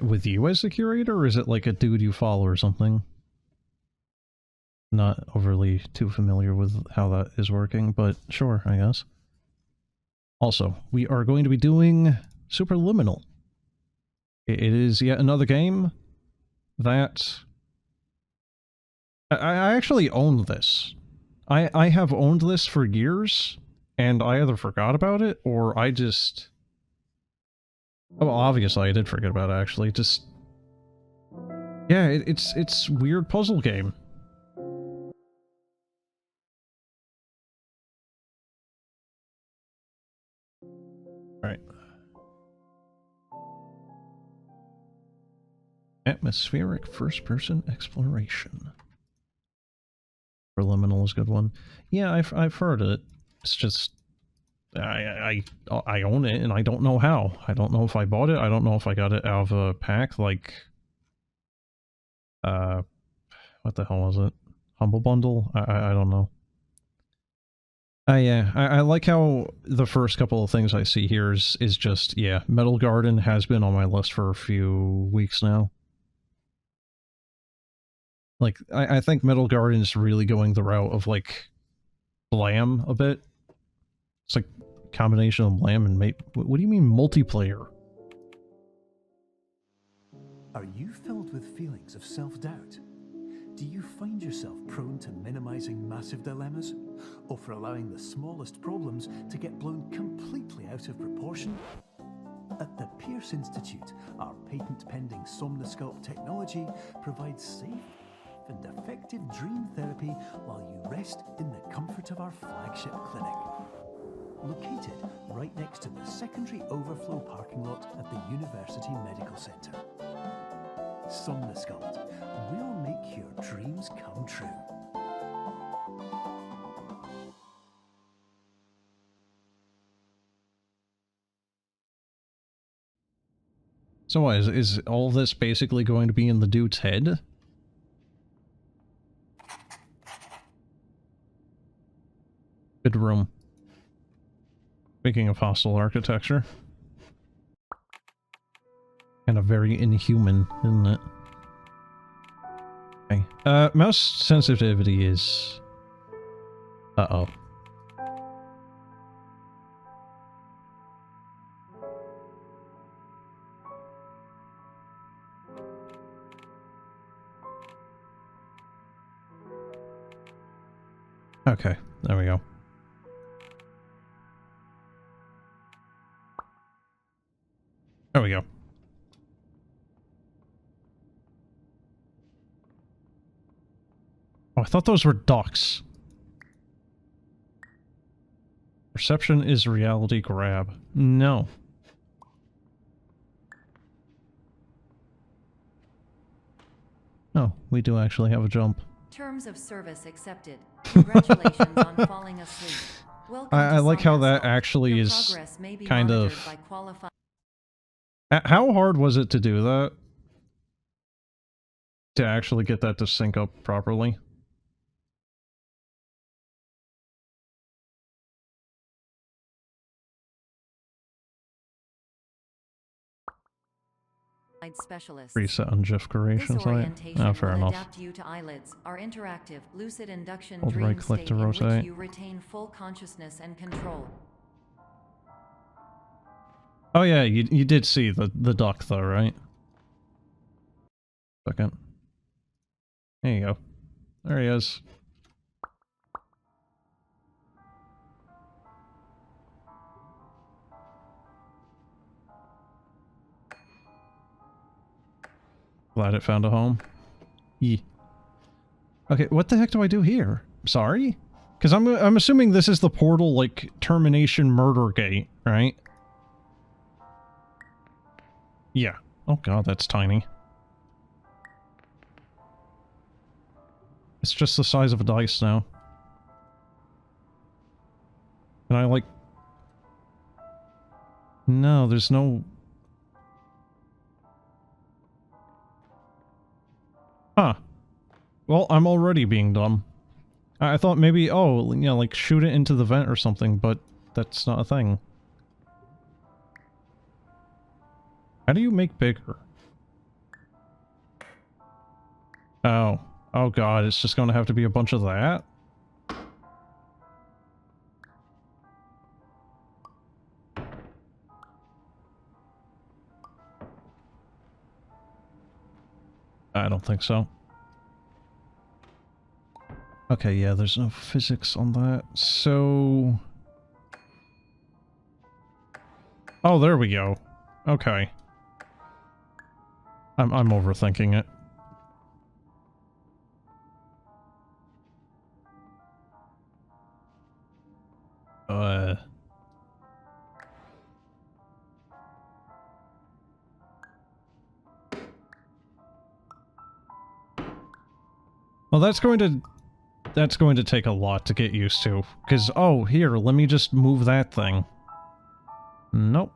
With you as the curator, or is it like a dude you follow or something? Not overly too familiar with how that is working, but sure, I guess. Also, we are going to be doing Superliminal. It is yet another game that... I actually own this. I have owned this for years, and I either forgot about it, or I just... Oh, obviously I did forget about it, actually. Just... Yeah, it's weird puzzle game. Alright. Atmospheric first-person exploration. Superliminal is a good one. Yeah, I've heard it. It's just... I own it, and I don't know how. I don't know if I bought it. I don't know if I got it out of a pack, like... what the hell was it? Humble Bundle? I don't know. Yeah, I like how the first couple of things I see here is just, yeah, Metal Garden has been on my list for a few weeks now. Like, I think Metal Garden is really going the route of, like, Blam a bit. It's like a combination of Blam and what do you mean multiplayer? Are you filled with feelings of self-doubt? Do you find yourself prone to minimizing massive dilemmas? Or for allowing the smallest problems to get blown completely out of proportion? At the Pierce Institute, our patent-pending Somnosculpt technology provides safe and effective dream therapy while you rest in the comfort of our flagship clinic. Located right next to the secondary overflow parking lot at the University Medical Center. Somnosculpt will make your dreams come true. So what, is all this basically going to be in the dude's head? Good room. Speaking of hostile architecture. Kind of very inhuman, isn't it? Okay. Mouse sensitivity is... Uh-oh. Okay, there we go. There we go. Oh, I thought those were ducks. Perception is reality grab. No. No, we do actually have a jump. Terms of service accepted. Congratulations on falling asleep. Welcome I like how that actually Your is may be kind of... by qualified... How hard was it to do that? To actually get that to sync up properly? specialists. Reset on GIF creation site. Oh, fair enough. Adapt you to eyelids. Our interactive, lucid induction Hold dream right click state to in rotate. which you retain full consciousness and control. Oh yeah, you did see the duck though, right? Second. There you go. There he is. Glad it found a home. Yee. Okay, what the heck do I do here? Sorry? Because I'm assuming this is the portal, like, termination murder gate, right? Yeah. Oh god, that's tiny. It's just the size of a dice now. And I, like... No, there's no... Huh. Well, I'm already being dumb. I thought maybe, oh, you know, like, shoot it into the vent or something, but that's not a thing. How do you make bigger? Oh. Oh god, it's just gonna have to be a bunch of that? I don't think so. Okay, yeah, there's no physics on that. So... Oh, there we go. Okay. I'm overthinking it. Well, that's going to take a lot to get used to. Because, oh, here, let me just move that thing. Nope.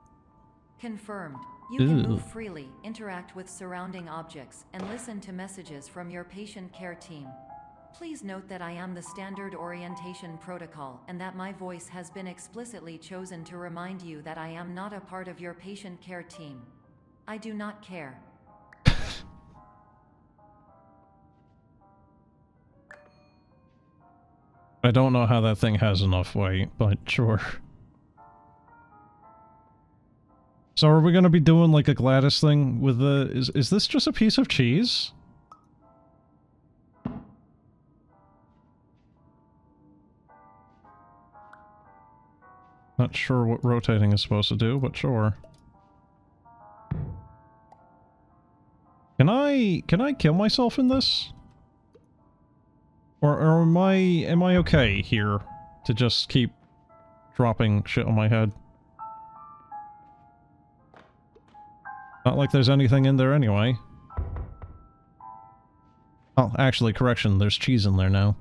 Confirmed. You can Ew. move freely, interact with surrounding objects, and listen to messages from your patient care team. Please note that I am the standard orientation protocol, and that my voice has been explicitly chosen to remind you that I am not a part of your patient care team. I do not care. I don't know how that thing has enough weight, but sure. So are we gonna be doing like a Gladys thing with the... Is this just a piece of cheese? Not sure what rotating is supposed to do, but sure. Can I kill myself in this? Or am I okay here to just keep dropping shit on my head? Not like there's anything in there anyway. Oh, actually, correction, there's cheese in there now.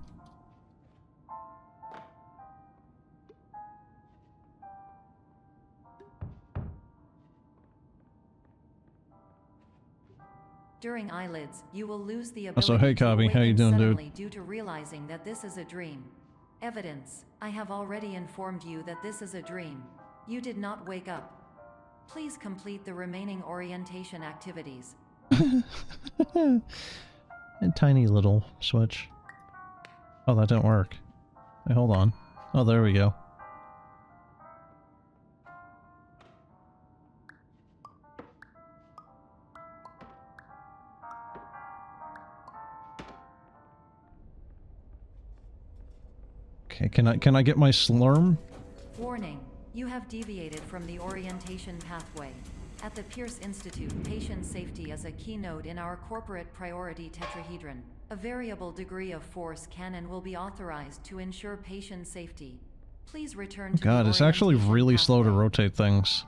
During eyelids, you will lose the ability So hey, to Cobby, how you awaken doing, dude? suddenly due to realizing that this is a dream. Evidence. I have already informed you that this is a dream. You did not wake up. Please complete the remaining orientation activities. A tiny little switch. Oh, that didn't work. Hey, hold on. Oh, there we go. Okay, can I get my slurm? Warning. You have deviated from the orientation pathway. At the Pierce Institute, patient safety is a keynote in our corporate priority tetrahedron. A variable degree of force can and will be authorized to ensure patient safety. Please return to God, the it's actually orientation really slow to pathway. rotate things.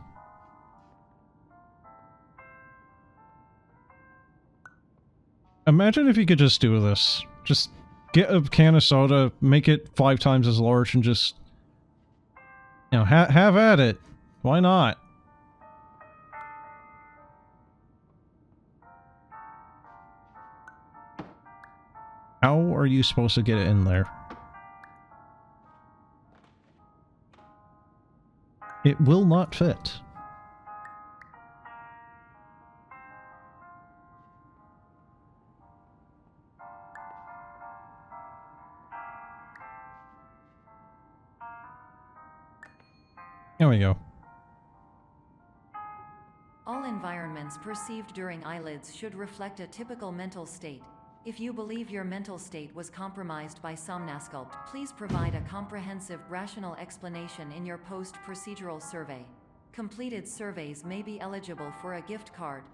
Imagine if you could just do this. Just get a can of soda, make it 5 times as large, and just... You know, have at it. Why not? How are you supposed to get it in there? It will not fit. There we go. All environments perceived during eyelids should reflect a typical mental state. If you believe your mental state was compromised by Somnasculpt, please provide a comprehensive, rational explanation in your post-procedural survey. Completed surveys may be eligible for a gift card.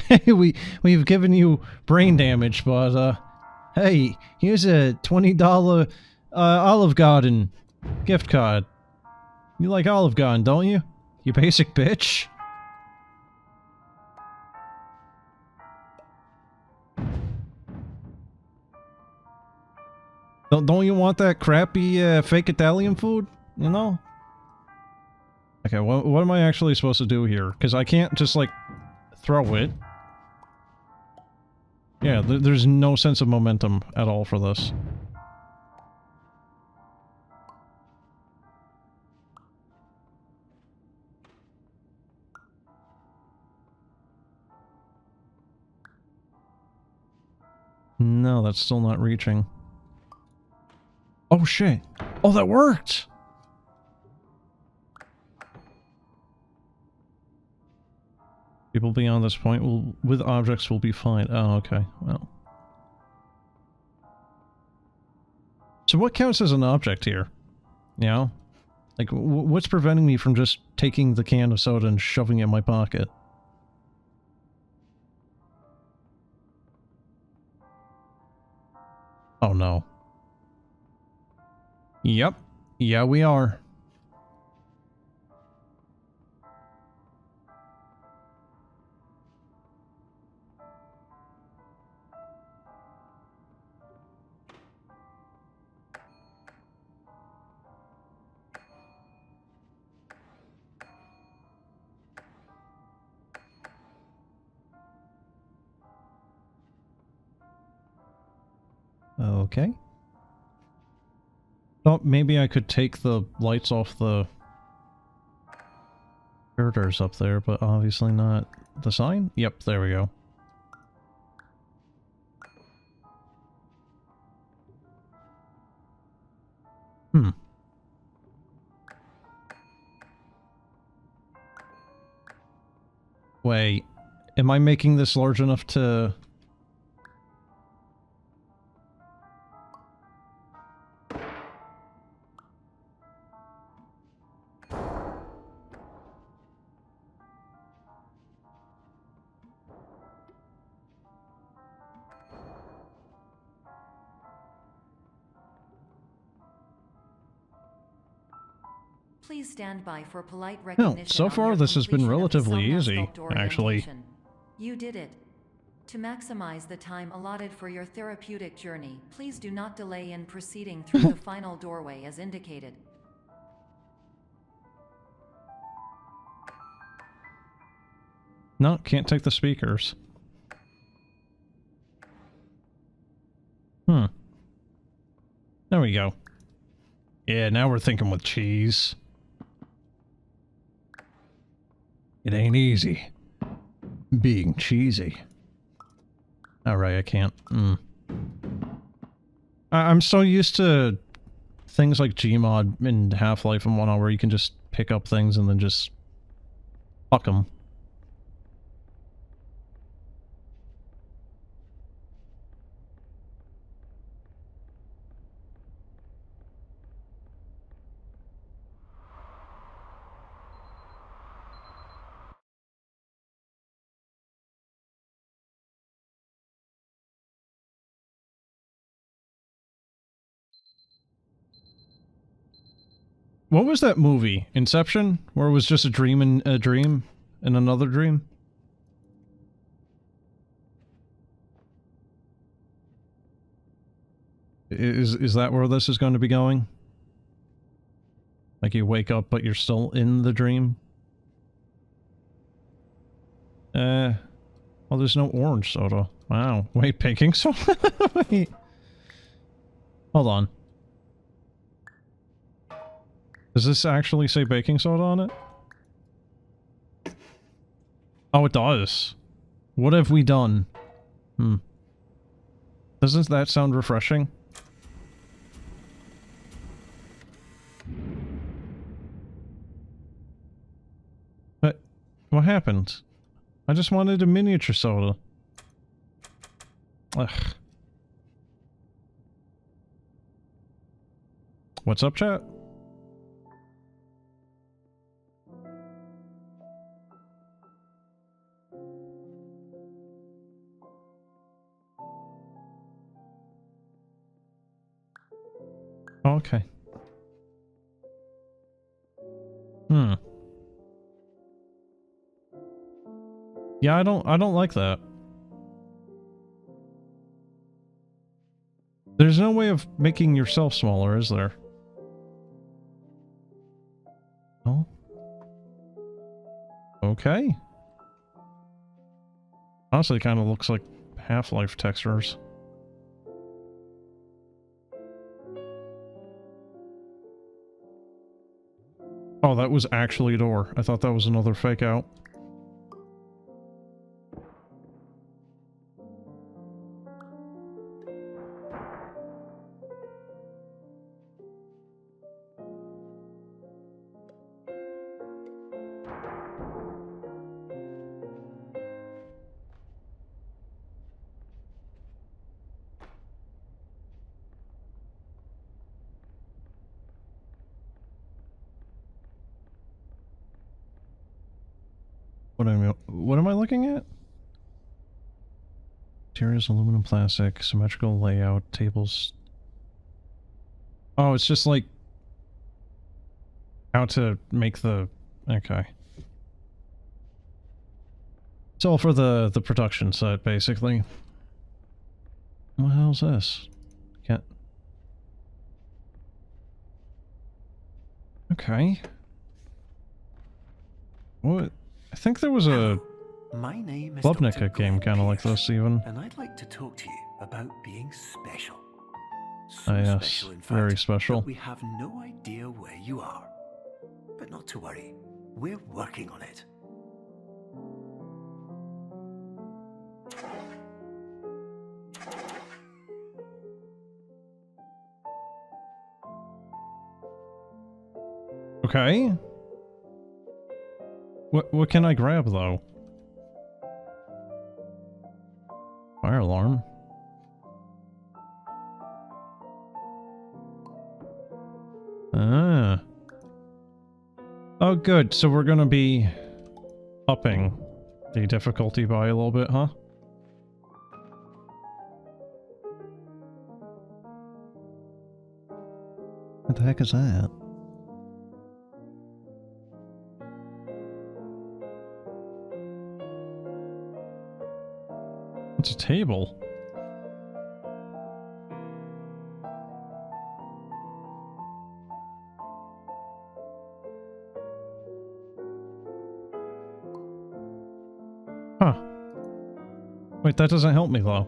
Hey, we've given you brain damage, but hey, here's a $20 Olive Garden gift card. You like Olive Garden, don't you? You basic bitch. Don't you want that crappy fake Italian food? You know? Okay, what am I actually supposed to do here? Because I can't just, like, throw it. Yeah, there's no sense of momentum at all for this. No, that's still not reaching. Oh shit! Oh, that worked! People beyond this point will, with objects will be fine. Oh, okay. Well. So what counts as an object here? You know? Like, what's preventing me from just taking the can of soda and shoving it in my pocket? Oh no. Yep. Yeah, we are. Okay. Thought maybe I could take the lights off the girders up there, but obviously not. The sign? Yep, there we go. Hmm. Wait, am I making this large enough to... Please stand by for polite No, recognition. so far this has been relatively easy, actually. You did it. To maximize the time allotted for your therapeutic journey, please do not delay in proceeding through the final doorway as indicated. No, can't take the speakers. Hmm. There we go. Yeah, now we're thinking with cheese. It ain't easy. Being cheesy. Alright, I can't. I'm so used to things like Gmod in Half-Life and whatnot where you can just pick up things and then just fuck them. What was that movie? Inception? Where it was just a dream in a dream? In another dream? Is that where this is going to be going? Like you wake up but you're still in the dream? Well, there's no orange soda. Wow. Wait, baking soda? Wait. Hold on. Does this actually say baking soda on it? Oh, it does. What have we done? Doesn't that sound refreshing? What happened? I just wanted a miniature soda. Ugh. What's up, chat? Okay. Yeah, I don't like that. There's no way of making yourself smaller, is there? Oh. Okay. Honestly, kind of looks like Half-Life textures. Oh, that was actually a door. I thought that was another fake out. What am I looking at? Materials, aluminum, plastic, symmetrical layout, tables. Oh, it's just like how to make the... Okay. It's all for the production set, basically. What the hell's this? Can't... Okay. What? I think there was a My name is Klubnica Dr. game Glenn kind of like Pierce, this, even. and I'd like to talk to you about being special. Ah, yes. Special, in fact, Very special. that we have no idea where you are. But not to worry, we're working on it. Okay. What can I grab, though? Fire alarm. Ah. Oh, good. So we're gonna be upping the difficulty by a little bit, huh? What the heck is that? It's a table. Huh. Wait, that doesn't help me, though.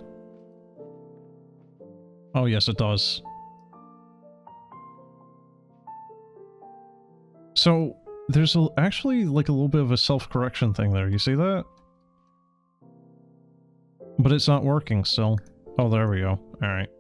Oh, yes, it does. So, there's actually, like, a little bit of a self-correction thing there. You see that? But it's not working still. Oh, there we go. Alright.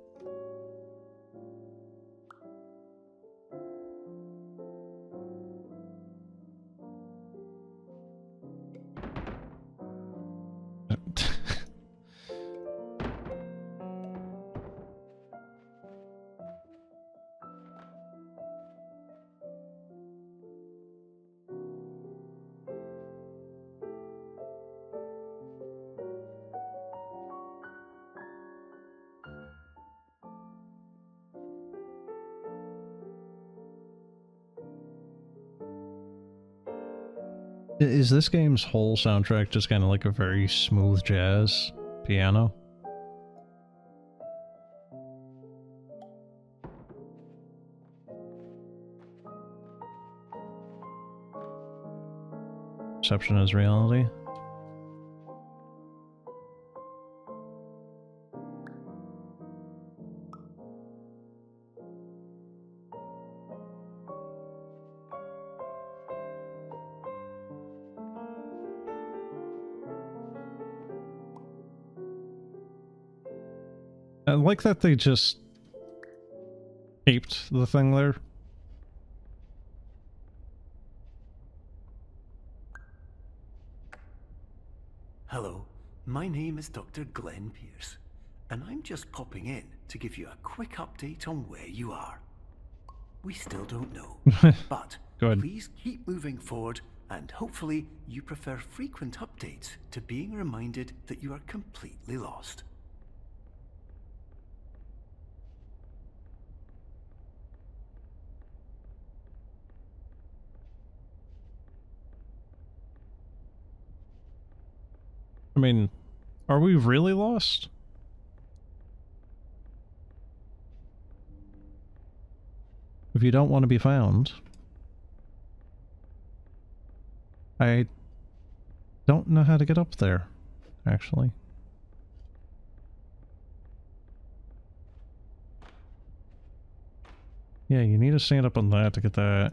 Is this game's whole soundtrack just kind of like a very smooth jazz piano? Perception is reality. I like that they just aped the thing there. Hello, my name is Dr. Glenn Pierce, and I'm just popping in to give you a quick update on where you are. We still don't know, but Good. please keep moving forward, and hopefully you prefer frequent updates to being reminded that you are completely lost. I mean, are we really lost? If you don't want to be found... I don't know how to get up there, actually. Yeah, you need to stand up on that to get that.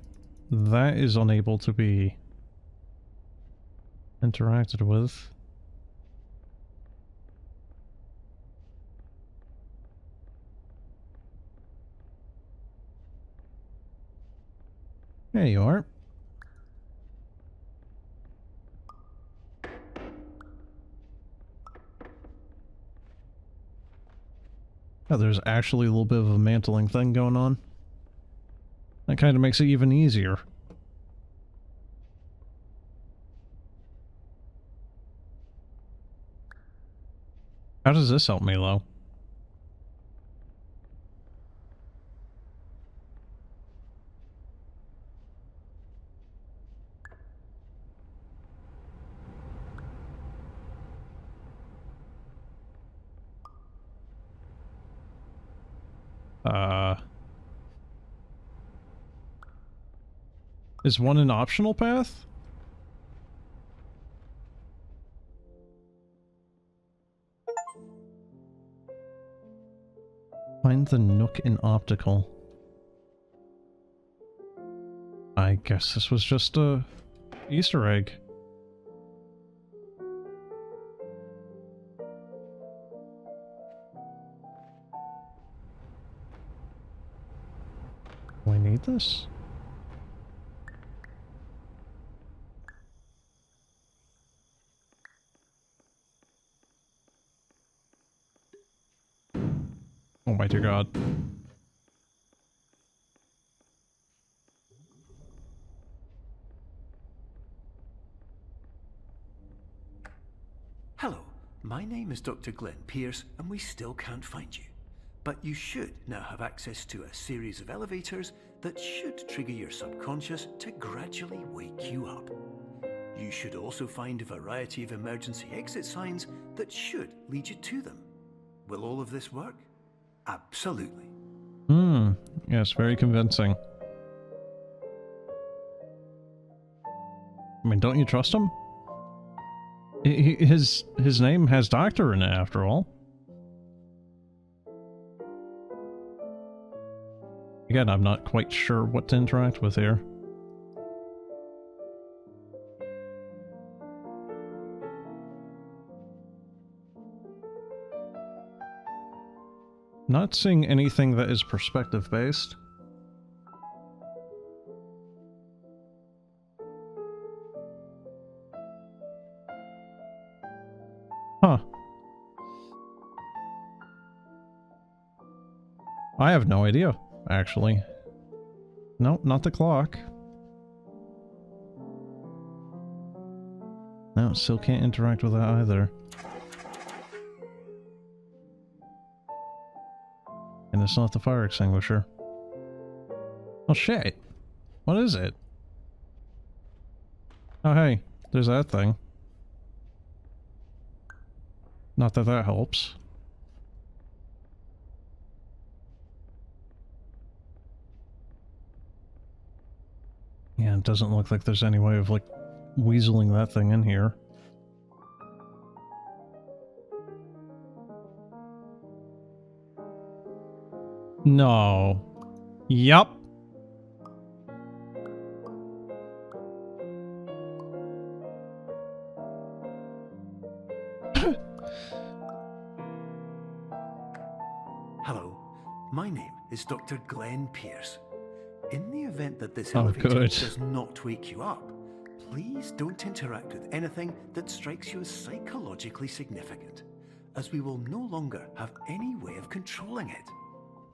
That is unable to be interacted with. There you are. Oh, there's actually a little bit of a mantling thing going on. That kind of makes it even easier. How does this help me, though? Is one an optional path? Find the nook in optical. I guess this was just a Easter egg. Do I need this? Oh my dear God. Hello, my name is Dr. Glenn Pierce, and we still can't find you. But you should now have access to a series of elevators that should trigger your subconscious to gradually wake you up. You should also find a variety of emergency exit signs that should lead you to them. Will all of this work? Absolutely. Yes, very convincing. I mean, don't you trust him? His name has doctor in it, after all. Again, I'm not quite sure what to interact with here. Not seeing anything that is perspective-based. Huh. I have no idea, actually. No, not the clock. No, still can't interact with that either. And it's not the fire extinguisher. Oh shit! What is it? Oh hey, there's that thing. Not that that helps. Yeah, it doesn't look like there's any way of, like, weaseling that thing in here. No. Yup. Hello, my name is Dr. Glenn Pierce. In the event that this Oh, elevator good. does not wake you up, please don't interact with anything that strikes you as psychologically significant, as we will no longer have any way of controlling it.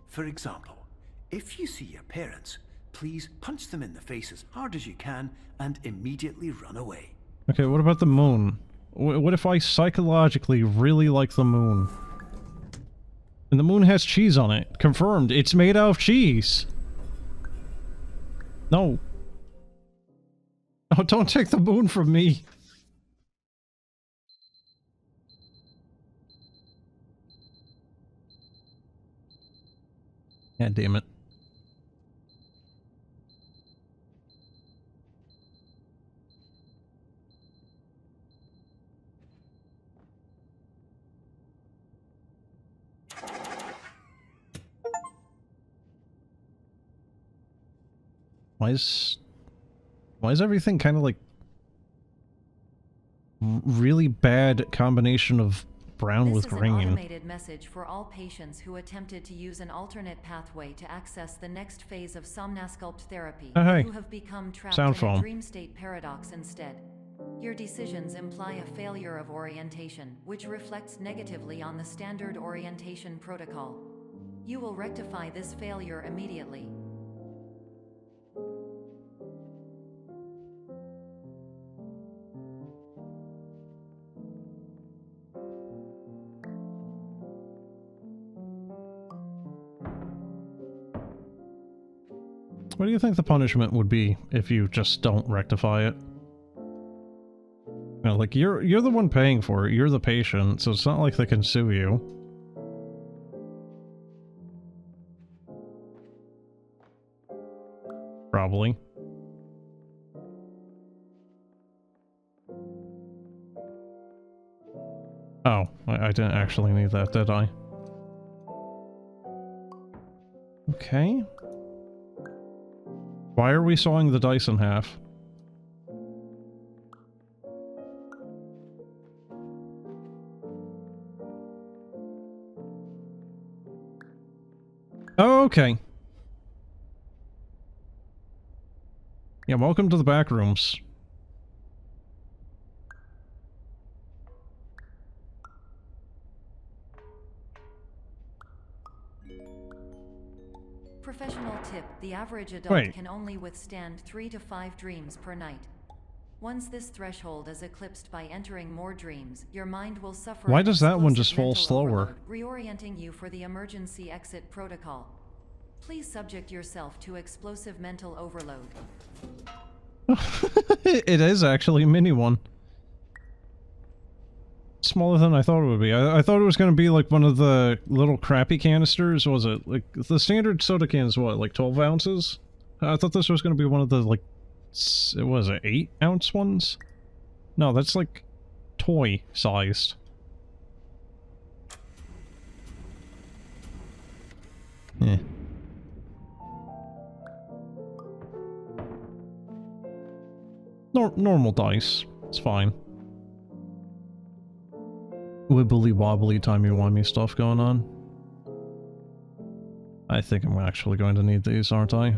For example, if you see your parents, please punch them in the face as hard as you can and immediately run away. Okay, what about the moon? What if I psychologically really like the moon? And the moon has cheese on it. Confirmed. It's made out of cheese. No. Oh, don't take the moon from me. God damn it. Why is everything kind of like really bad combination of brown with This is green? an automated message for all patients who attempted to use an alternate pathway to access the next phase of somnasculpt therapy. Oh, hey. You have become trapped Sound in foam. a dream state paradox instead. Your decisions imply a failure of orientation, which reflects negatively on the standard orientation protocol. You will rectify this failure immediately. What do you think the punishment would be if you just don't rectify it? You know, like, you're the one paying for it, you're the patient, so it's not like they can sue you. Probably. Oh, I didn't actually need that, did I? Okay. Why are we sawing the dice in half? Oh, okay. Yeah, welcome to the back rooms. Professional tip: the average adult can only withstand 3 to 5 dreams per night. Once this threshold is eclipsed by entering more dreams, your mind will suffer. Why does that one just fall slower? Reorienting you for the emergency exit protocol. Please subject yourself to explosive mental overload. It is actually a mini one. Smaller than I thought it would be. I thought it was going to be like one of the little crappy canisters. Was it? Like, the standard soda can is what, like 12 ounces? I thought this was going to be one of the, like, was it 8-ounce ones? No, that's like toy sized. Yeah. Normal dice. It's fine. Wibbly wobbly timey-wimey stuff going on. I think I'm actually going to need these, aren't I?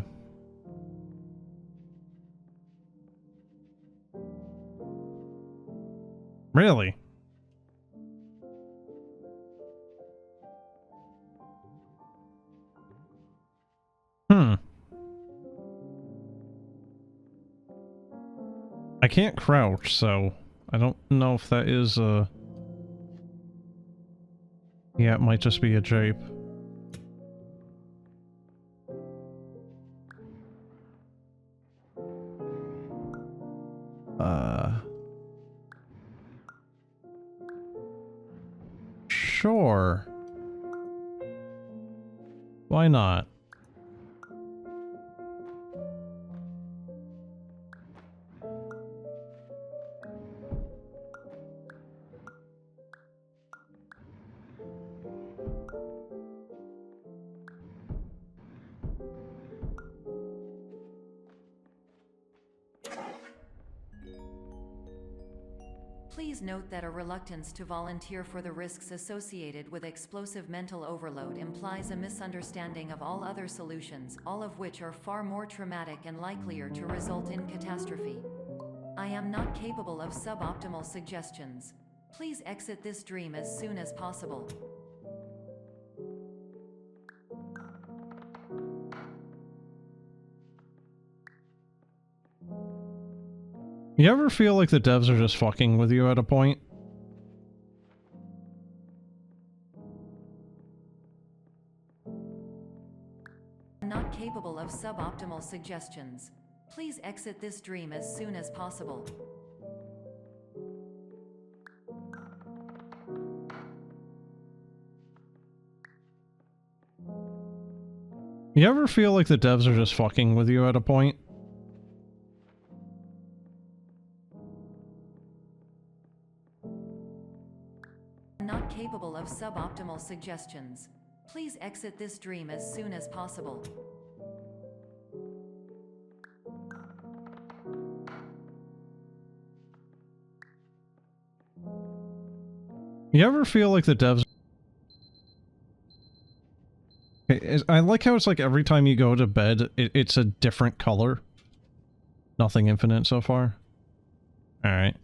Really? I can't crouch, so I don't know if that is a... Yeah, it might just be a jape. Sure. Why not? Please note that a reluctance to volunteer for the risks associated with explosive mental overload implies a misunderstanding of all other solutions, all of which are far more traumatic and likelier to result in catastrophe. I am not capable of suboptimal suggestions. Please exit this dream as soon as possible. You ever feel like the devs are just fucking with you at a point? I'm not capable of suboptimal suggestions. Please exit this dream as soon as possible. You ever feel like the devs are just fucking with you at a point? Not capable of suboptimal suggestions. Please exit this dream as soon as possible. You ever feel like the devs... I like how it's like every time you go to bed, it's a different color. Nothing infinite so far. Alright.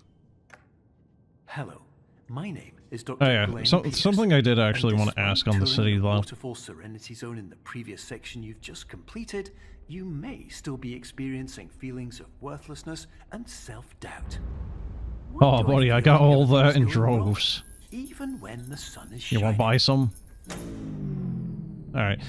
Hello, my name is Dr. Oh yeah, Glenn something I did actually want to ask on the city though. Waterfall Serenity Zone in the previous section you've just completed, you may still be experiencing feelings of worthlessness and self-doubt. Oh buddy, I got all that in droves. Even when the sun is You shining. want to buy some? Alright.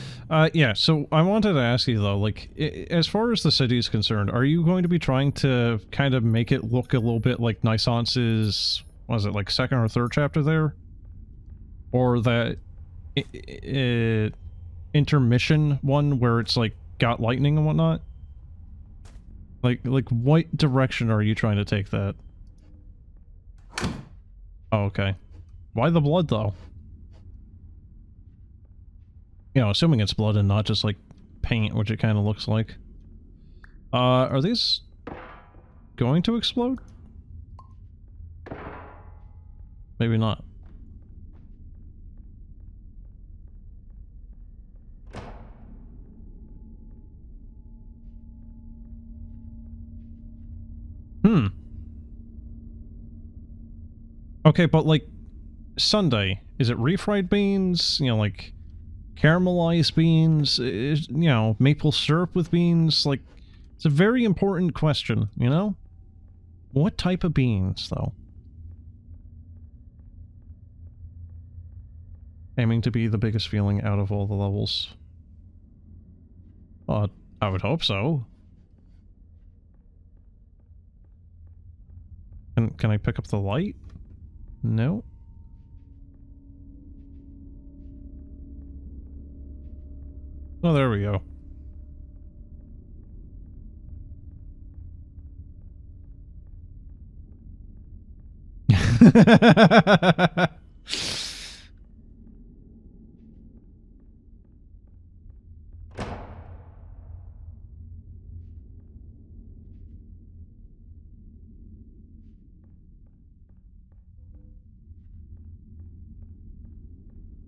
Yeah, so I wanted to ask you, though, like, as far as the city is concerned, are you going to be trying to kind of make it look a little bit like Nisance's, was it, like, second or third chapter there? Or that intermission one where it's, like, got lightning and whatnot? Like, what direction are you trying to take that? Oh, okay. Why the blood, though? You know, assuming it's blood and not just, like, paint, which it kind of looks like. Are these going to explode? Maybe not. Okay, but, like, sundae, is it refried beans? You know, like, caramelized beans? You know, maple syrup with beans? Like, it's a very important question, you know? What type of beans, though? Aiming to be the biggest feeling out of all the levels. I would hope so. Can I pick up the light? No. Oh, there we go.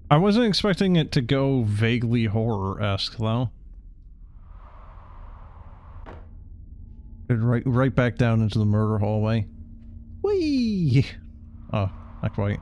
I wasn't expecting it to go vaguely horror-esque, though. Right back down into the murder hallway. Whee! Oh, not quite.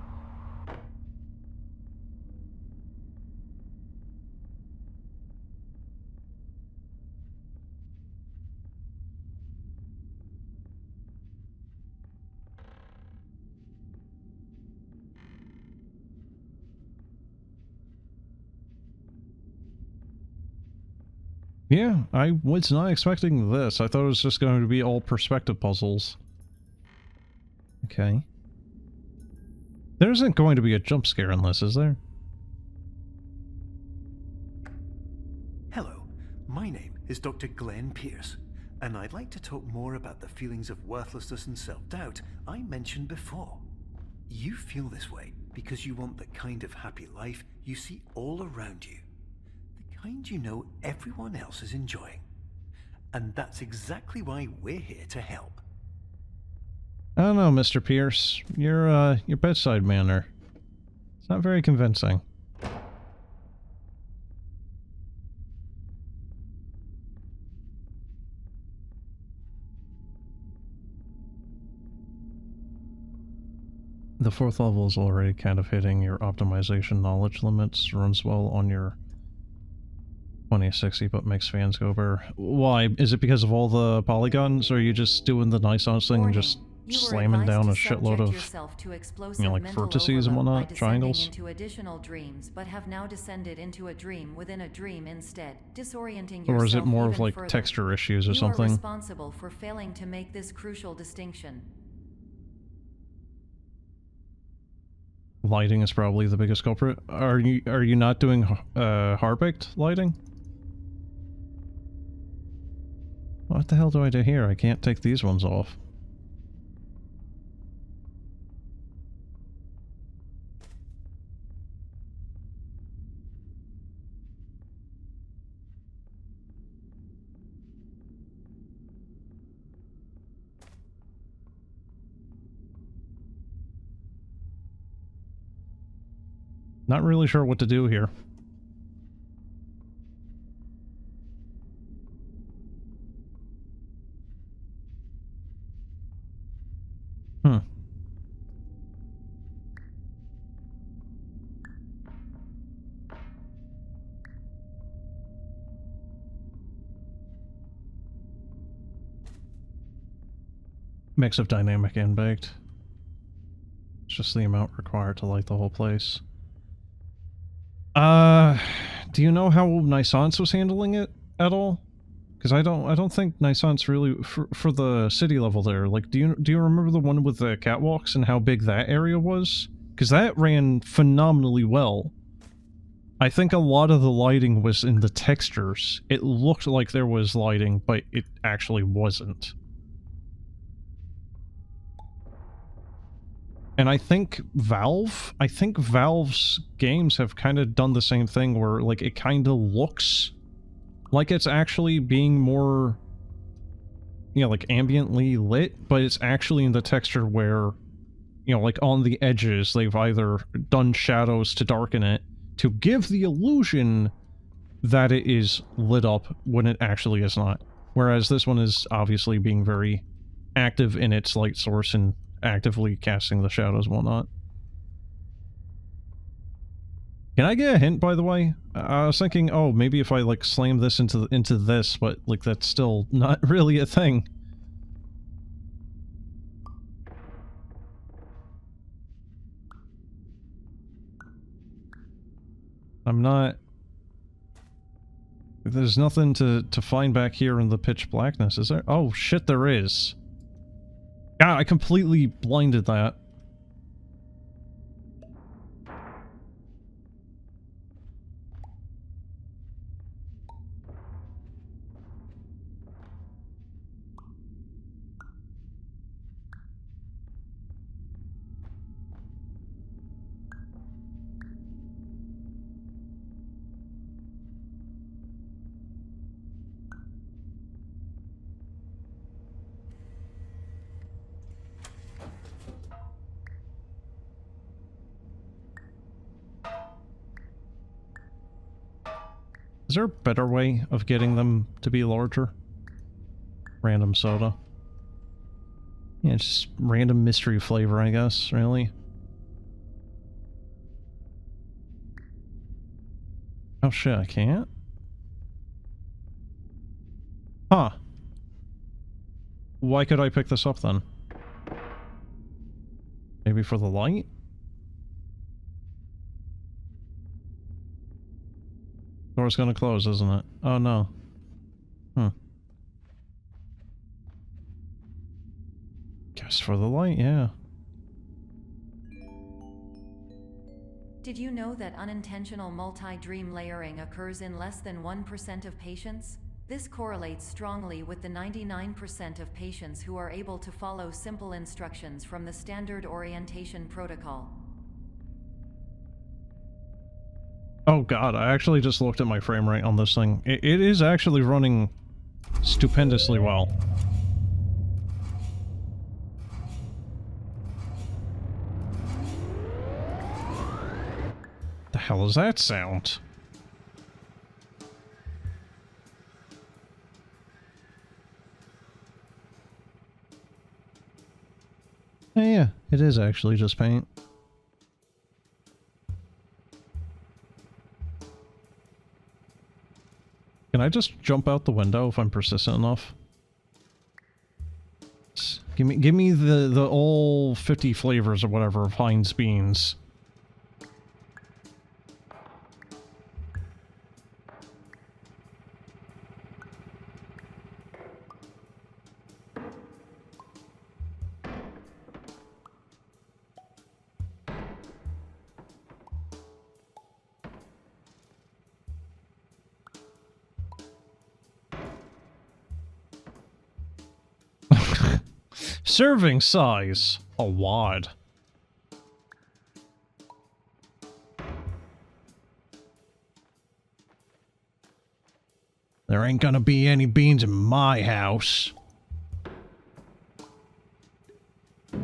Yeah, I was not expecting this. I thought it was just going to be all perspective puzzles. Okay. There isn't going to be a jump scare in this, is there? Hello, my name is Dr. Glenn Pierce, and I'd like to talk more about the feelings of worthlessness and self-doubt I mentioned before. You feel this way because you want the kind of happy life you see all around you. The kind you know everyone else is enjoying. And that's exactly why we're here to help. I don't know, Mr. Pierce. Your bedside manner. It's not very convincing. The fourth level is already kind of hitting your optimization knowledge limits. Runs well on your 2060, but makes fans go bare. Why? Is it because of all the polygons, or are you just doing the nice thing and just slamming down a shitload of, you know, like vertices and whatnot, triangles? Into additional dreams, but have now descended into a dream within a dream instead, disorienting yourself. Or is it more of like further. texture issues or something? You are responsible for failing to make this crucial distinction. Lighting is probably the biggest culprit. Are you not doing Harbaked lighting? What the hell do I do here? I can't take these ones off. Not really sure what to do here. Mix of dynamic and baked. It's just the amount required to light the whole place. Do you know how Nisance was handling it at all? Because I don't think Nisance really for the city level there. Like, do you remember the one with the catwalks and how big that area was? Because that ran phenomenally well. I think a lot of the lighting was in the textures. It looked like there was lighting, but it actually wasn't. And I think Valve's games have kind of done the same thing where, like, it kind of looks like it's actually being more, you know, like, ambiently lit, but it's actually in the texture where, you know, like, on the edges, they've either done shadows to darken it to give the illusion that it is lit up when it actually is not. Whereas this one is obviously being very active in its light source and actively casting the shadows and whatnot. Can I get a hint, by the way? I was thinking, oh, maybe if I, like, slam this into this, but, like, that's still not really a thing. I'm not... There's nothing to find back here in the pitch blackness, is there? Oh, shit, there is. God, I completely blinded that. Is there a better way of getting them to be larger? Random soda. Yeah, just random mystery flavor, I guess, really. Oh shit, I can't? Huh. Why could I pick this up then? Maybe for the light? Door's gonna close, isn't it? Oh no. Guess for the light, yeah. Did you know that unintentional multi-dream layering occurs in less than 1% of patients? This correlates strongly with the 99% of patients who are able to follow simple instructions from the standard orientation protocol. Oh god, I actually just looked at my frame rate on this thing. It is actually running stupendously well. The hell is that sound? Yeah, it is actually just paint. Can I just jump out the window if I'm persistent enough? Give me the all 50 flavors or whatever of Heinz beans. Serving size, a wad. There ain't gonna be any beans in my house. I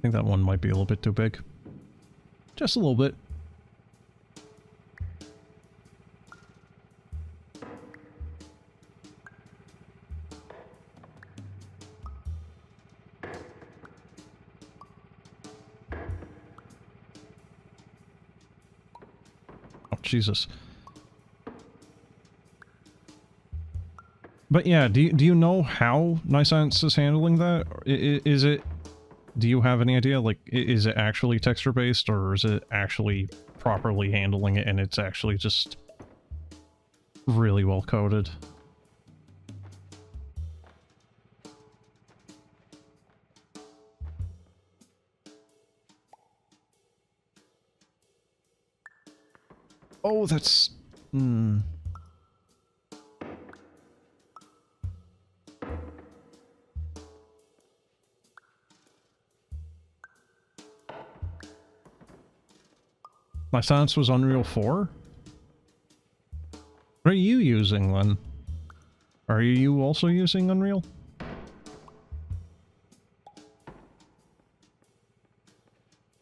think that one might be a little bit too big. Just a little bit. Jesus. But yeah, do you know how Nisance is handling that? Is it... Do you have any idea? Like, is it actually texture-based, or is it actually properly handling it, and it's actually just really well coded. Oh, that's... My science was Unreal 4? What are you using, then? Are you also using Unreal?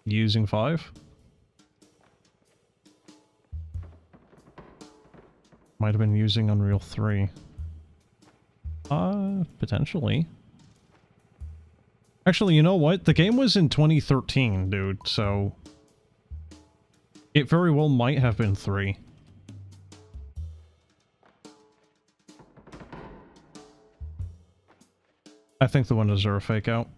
Using 5? Might have been using Unreal 3. Potentially. Actually, you know what? The game was in 2013, dude, so... It very well might have been 3. I think the windows are a fake out.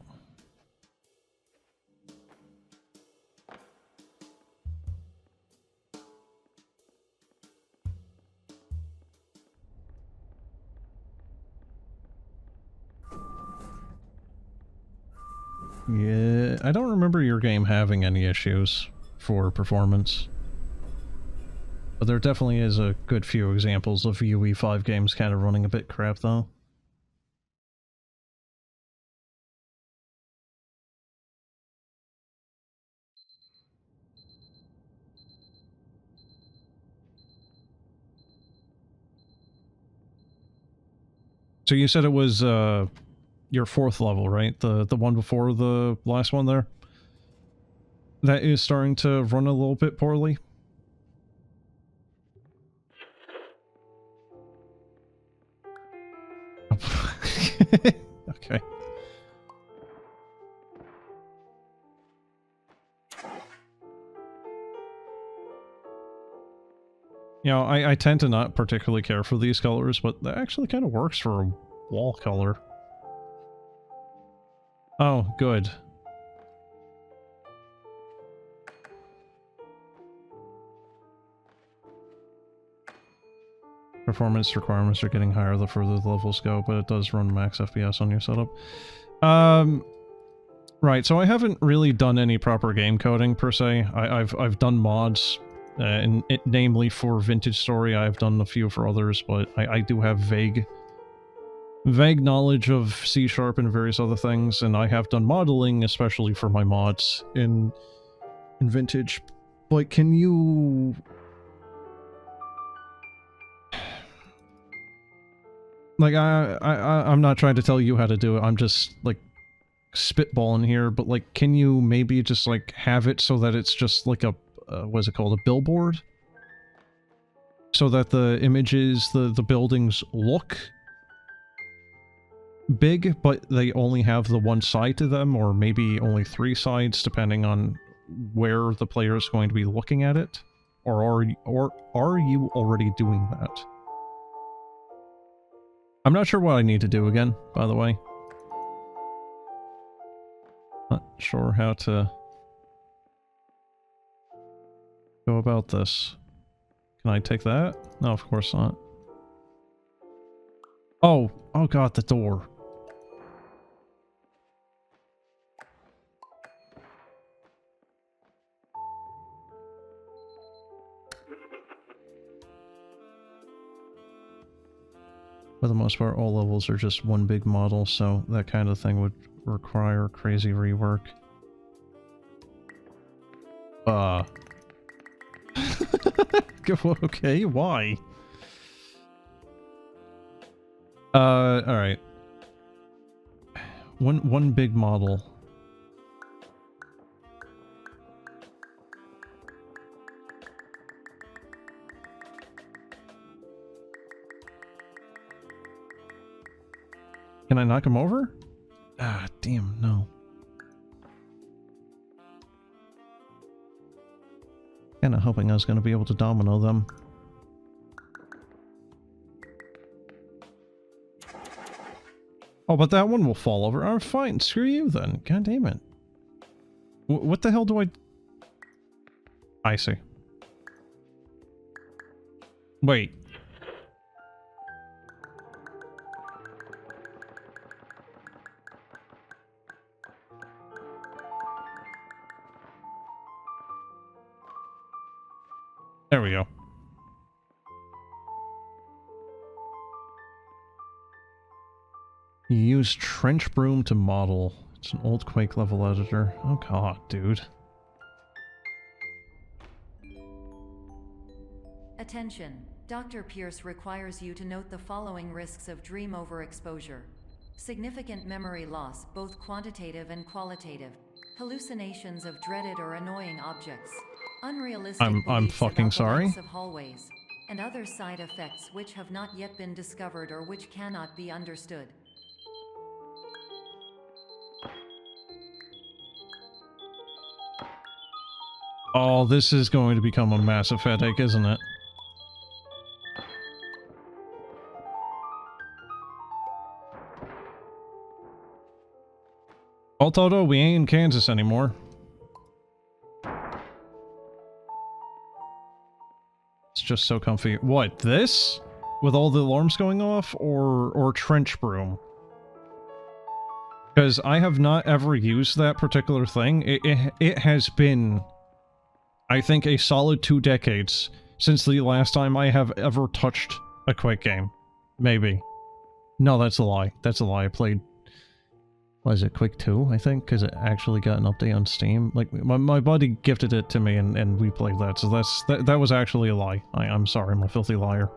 Yeah, I don't remember your game having any issues for performance. But there definitely is a good few examples of UE5 games kind of running a bit crap, though. So you said it was, your 4th level, right? The one before the last one there? That is starting to run a little bit poorly? Okay. You know, I tend to not particularly care for these colors, but that actually kind of works for a wall color. Oh, good. Performance requirements are getting higher the further the levels go, but it does run max FPS on your setup. Right, so I haven't really done any proper game coding, per se. I've done mods, namely for Vintage Story. I've done a few for others, but I do have vague knowledge of C# and various other things, and I have done modeling, especially for my mods in Vintage. But can you... Like, I'm not trying to tell you how to do it, I'm just, like, spitballing here, but, like, can you maybe just, like, have it so that it's just, like, a, what is it called, a billboard? So that the images, the buildings look big, but they only have the one side to them, or maybe only 3 sides, depending on where the player is going to be looking at it? Or are you already doing that? I'm not sure what I need to do again, by the way. Not sure how to go about this. Can I take that? No, of course not. Oh god, the door. For the most part, all levels are just one big model, so that kind of thing would require crazy rework. Okay, why? Alright. One big model. Can I knock him over? Ah, damn, no. Kinda hoping I was gonna be able to domino them. Oh, but that one will fall over. Oh, fine, screw you then. God damn it. What the hell do I see. Wait. There we go. You use Trench Broom to model. It's an old Quake level editor. Oh god, dude. Attention. Dr. Pierce requires you to note the following risks of dream overexposure. Significant memory loss, both quantitative and qualitative. Hallucinations of dreaded or annoying objects. Unrealistic I'm beliefs fucking about the sorry. lengths of hallways. And other side effects which have not yet been discovered or which cannot be understood. Oh, this is going to become a massive headache, isn't it? Oh, Toto, we ain't in Kansas anymore. It's just so comfy. What, this? With all the alarms going off? Or Trench Broom? Because I have not ever used that particular thing. It has been, I think, a solid 2 decades since the last time I have ever touched a Quake game. Maybe. No, that's a lie. That's a lie. I played... What is it, Quake 2, I think? Because it actually got an update on Steam. Like, my buddy gifted it to me and we played that, so that was actually a lie. I'm sorry, I'm a filthy liar.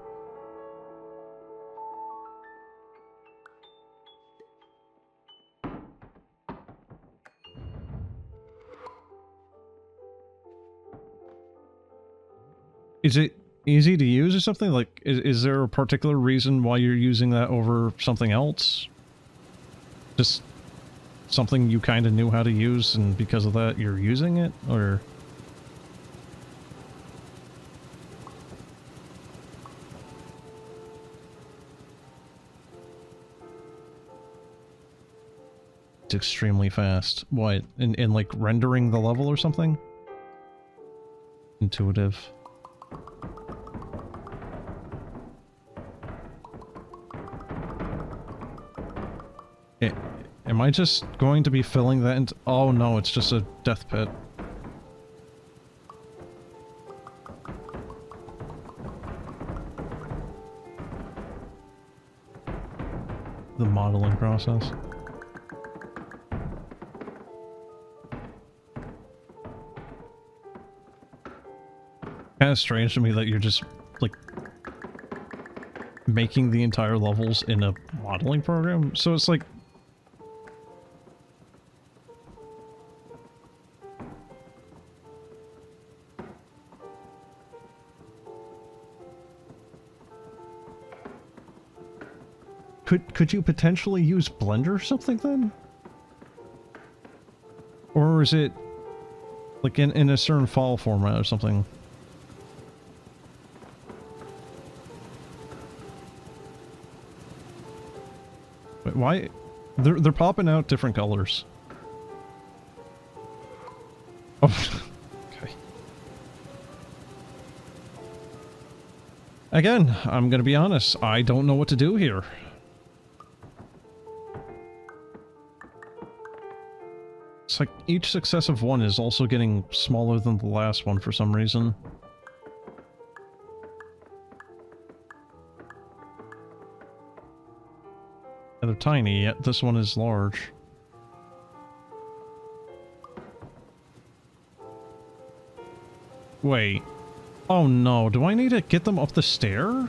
Is it easy to use or something? Like, is there a particular reason why you're using that over something else? Just something you kind of knew how to use and because of that you're using it? Or... It's extremely fast. What? In like rendering the level or something? Intuitive. Am I just going to be filling that into... Oh no, it's just a death pit. The modeling process. Kind of strange to me that you're just, like, making the entire levels in a modeling program. So it's like... Could you potentially use Blender or something then? Or is it like in a certain file format or something? Wait, why? They're popping out different colors. Oh, okay. Again, I'm gonna be honest, I don't know what to do here. It's like each successive one is also getting smaller than the last one for some reason. And they're tiny, yet this one is large. Wait. Oh no, do I need to get them up the stair?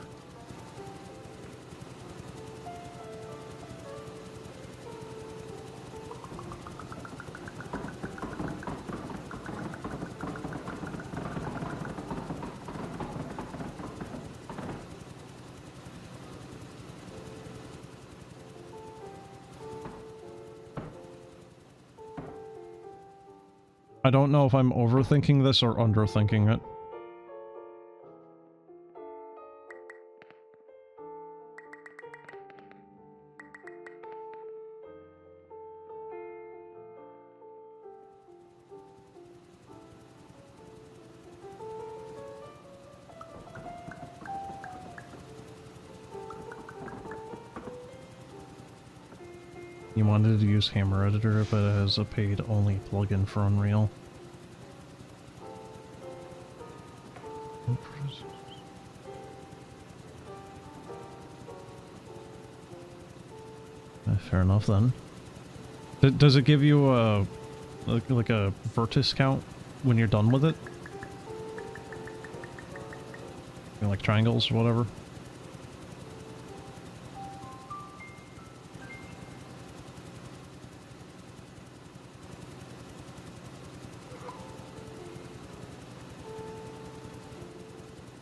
I don't know if I'm overthinking this or underthinking it. You wanted to use Hammer Editor, but it has a paid-only plugin for Unreal. Fair enough then. Does it give you a like a vertex count when you're done with it? You know, like triangles or whatever?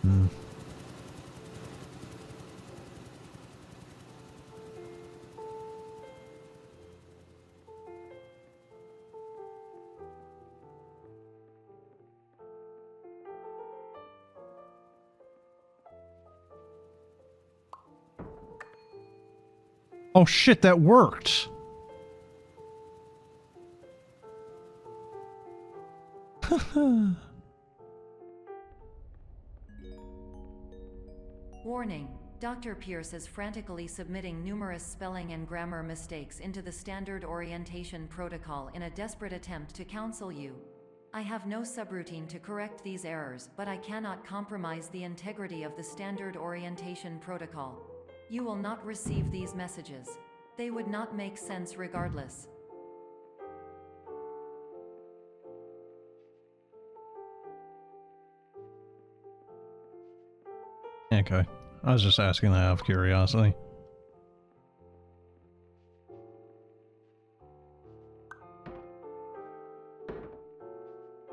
Hmm. Oh shit, that worked! Warning. Dr. Pierce is frantically submitting numerous spelling and grammar mistakes into the standard orientation protocol in a desperate attempt to counsel you. I have no subroutine to correct these errors, but I cannot compromise the integrity of the standard orientation protocol. You will not receive these messages. They would not make sense regardless. Okay. I was just asking that out of curiosity.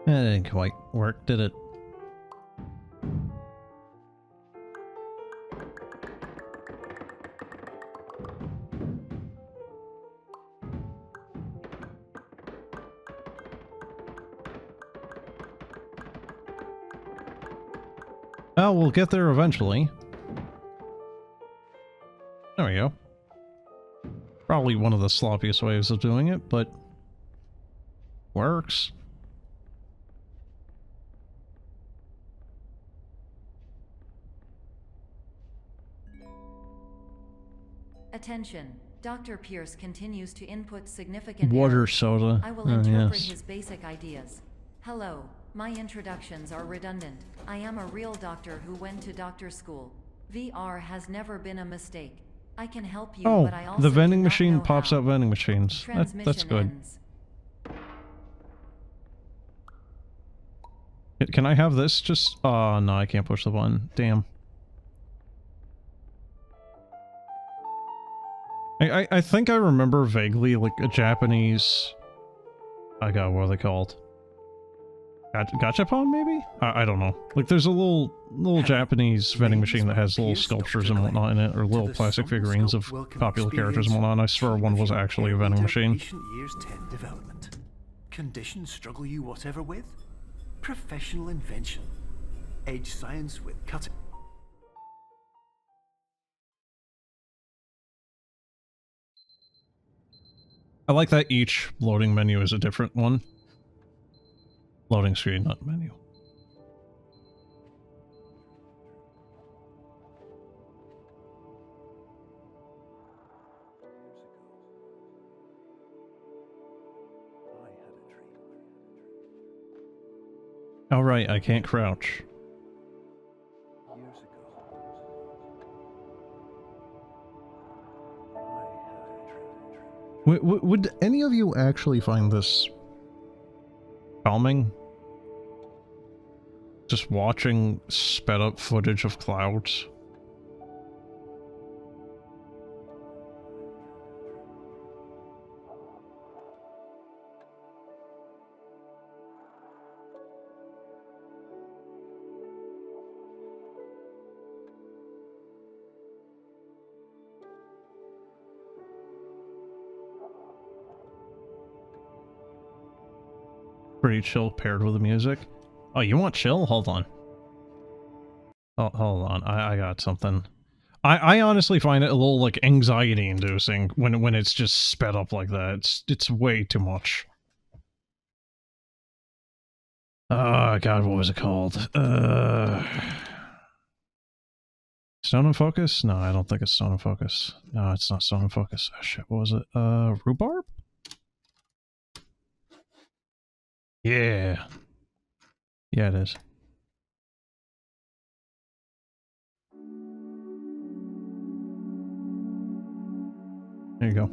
It didn't quite work, did it? Well, we'll get there eventually. There we go. Probably one of the sloppiest ways of doing it, but works. Attention. Dr. Pierce continues to input significant Water errors. soda. I will interpret yes. his basic ideas. Hello. My introductions are redundant. I am a real doctor who went to doctor school. VR has never been a mistake. I can help you, but I also the vending do not machine know pops how. out vending machines. That's Transmission good. ends. Can I have this? Just... oh, no, I can't push the button. Damn. I think I remember vaguely, like, a Japanese... I got what are they called? Gachapon, maybe? I don't know. Like, there's a little Japanese vending machine that has little sculptures and whatnot in it, or little plastic figurines of popular characters and whatnot, and I swear one was actually a vending machine. Years 10 development. Conditions struggle you whatever with? Professional invention. Edge science with cutting... I like that each loading menu is a different one. Loading screen, not menu. Oh right, I can't crouch. Would any of you actually find this calming? Just watching sped up footage of clouds? Pretty chill paired with the music. Oh, you want chill? Hold on. Oh, hold on. I got something. I honestly find it a little, like, anxiety-inducing when it's just sped up like that. It's way too much. Oh, God, what was it called? It's Stone and Focus? No, I don't think it's Stone and Focus. No, it's not Stone and Focus. Oh shit, what was it? Rhubarb? Yeah. Yeah, it is. There you go.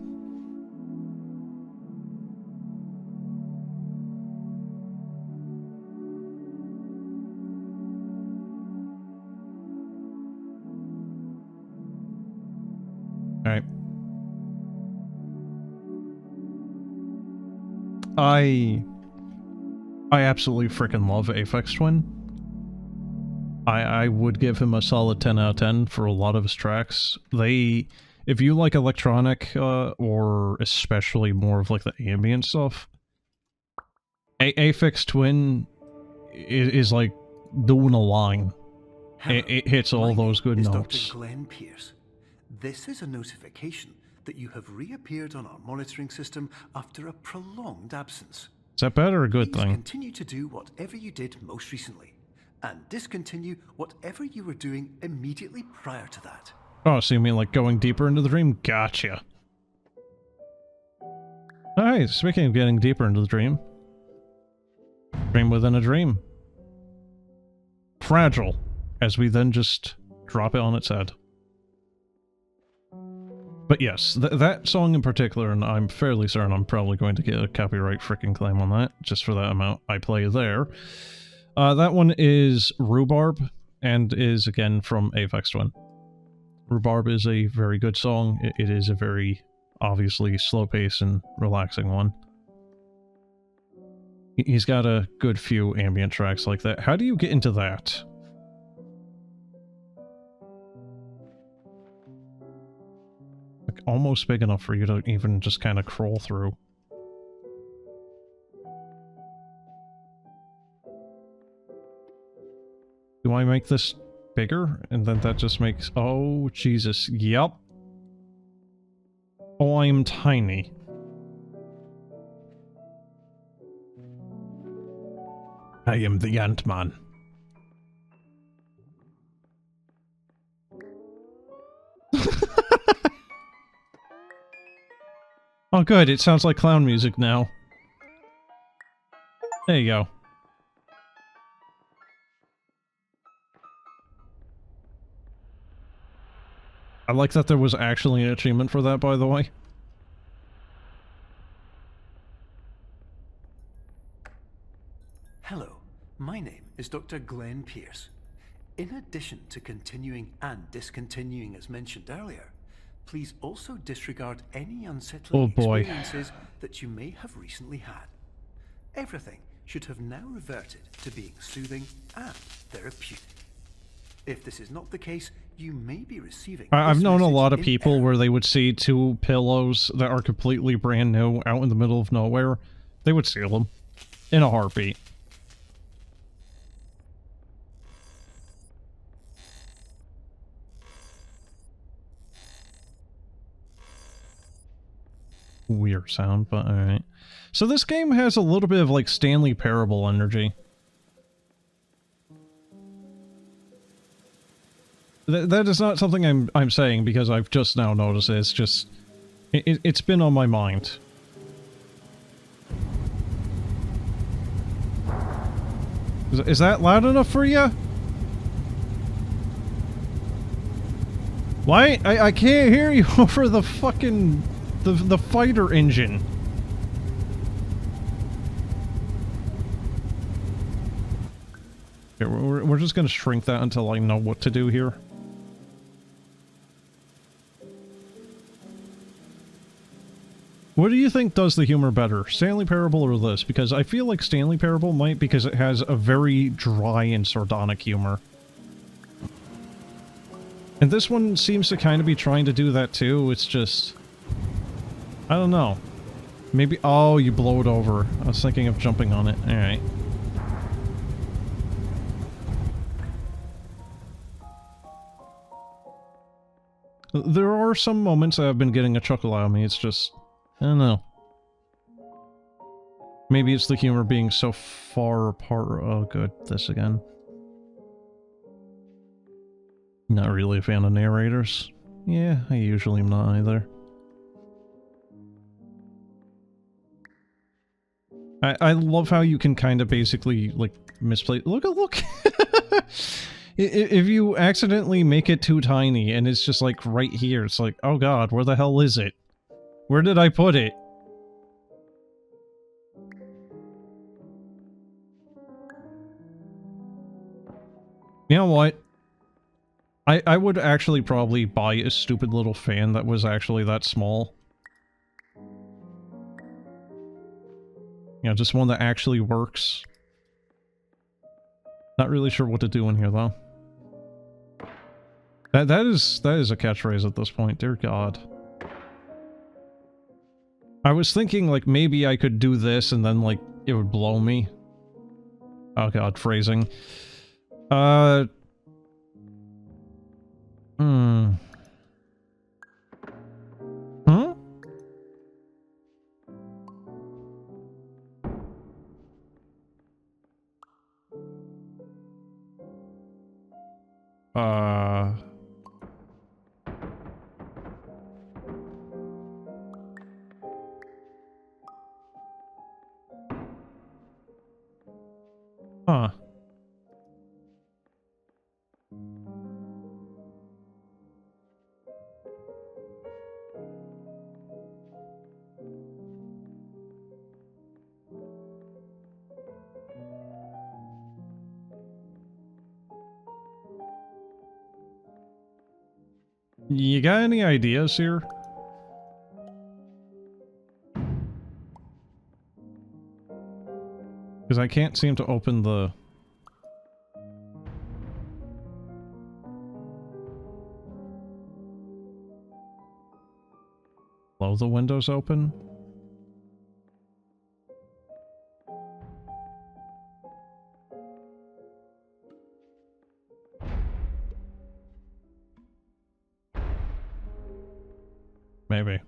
Alright. I absolutely freaking love Aphex Twin. I would give him a solid 10 out of 10 for a lot of his tracks. If you like electronic, or especially more of like the ambient stuff, Aphex Twin is like doing a line. Hello, It hits all those good is notes. Dr. Glenn Pierce. This is a notification that you have reappeared on our monitoring system after a prolonged absence. Is that bad or a good Please thing? continue to do whatever you did most recently, and discontinue whatever you were doing immediately prior to that. Oh, so you mean like going deeper into the dream? Gotcha. Alright, speaking of getting deeper into the dream. Dream within a dream. Fragile, as we then just drop it on its head. But yes, that song in particular, and I'm fairly certain I'm probably going to get a copyright freaking claim on that, just for that amount I play there. That one is Rhubarb, and is again from Aphex Twin. Rhubarb is a very good song. It is a very, obviously, slow pace and relaxing one. He's got a good few ambient tracks like that. How do you get into that? Like, almost big enough for you to even just kind of crawl through. Do I make this bigger? And then that just makes... Oh, Jesus. Yup. Oh, I am tiny. I am the Ant-Man. Oh good, it sounds like clown music now. There you go. I like that there was actually an achievement for that, by the way. Hello, my name is Dr. Glenn Pierce. In addition to continuing and discontinuing as mentioned earlier, please also disregard any unsettling experiences that you may have recently had. Everything should have now reverted to being soothing and therapeutic. If this is not the case, you may be receiving... I've known a lot of people where they would see two pillows that are completely brand new out in the middle of nowhere. They would steal them. In a heartbeat. Weird sound, but alright. So this game has a little bit of like Stanley Parable energy. That is not something I'm saying because I've just now noticed it. It's just... It's been on my mind. Is that loud enough for you? Why? I can't hear you over the fucking... The fighter engine. Here, we're just gonna shrink that until I know what to do here. What do you think does the humor better, Stanley Parable or this? Because I feel like Stanley Parable might, because it has a very dry and sardonic humor. And this one seems to kind of be trying to do that too, it's just... I don't know. Maybe... Oh, you blow it over. I was thinking of jumping on it. Alright. There are some moments that I've been getting a chuckle out of me, it's just... I don't know. Maybe it's the humor being so far apart. Oh, good. This again. Not really a fan of narrators. Yeah, I usually am not either. I love how you can kind of basically, like, misplace... Look! If you accidentally make it too tiny and it's just, like, right here, it's like, oh god, where the hell is it? Where did I put it? You know what? I would actually probably buy a stupid little fan that was actually that small. Yeah, just one that actually works. Not really sure what to do in here, though. That is a catchphrase at this point, dear god. I was thinking, like, maybe I could do this and then, like, it would blow me. Oh god, phrasing. Hmm. Huh? Huh. You got any ideas here? Because I can't seem to open the... Blow the windows open? Maybe.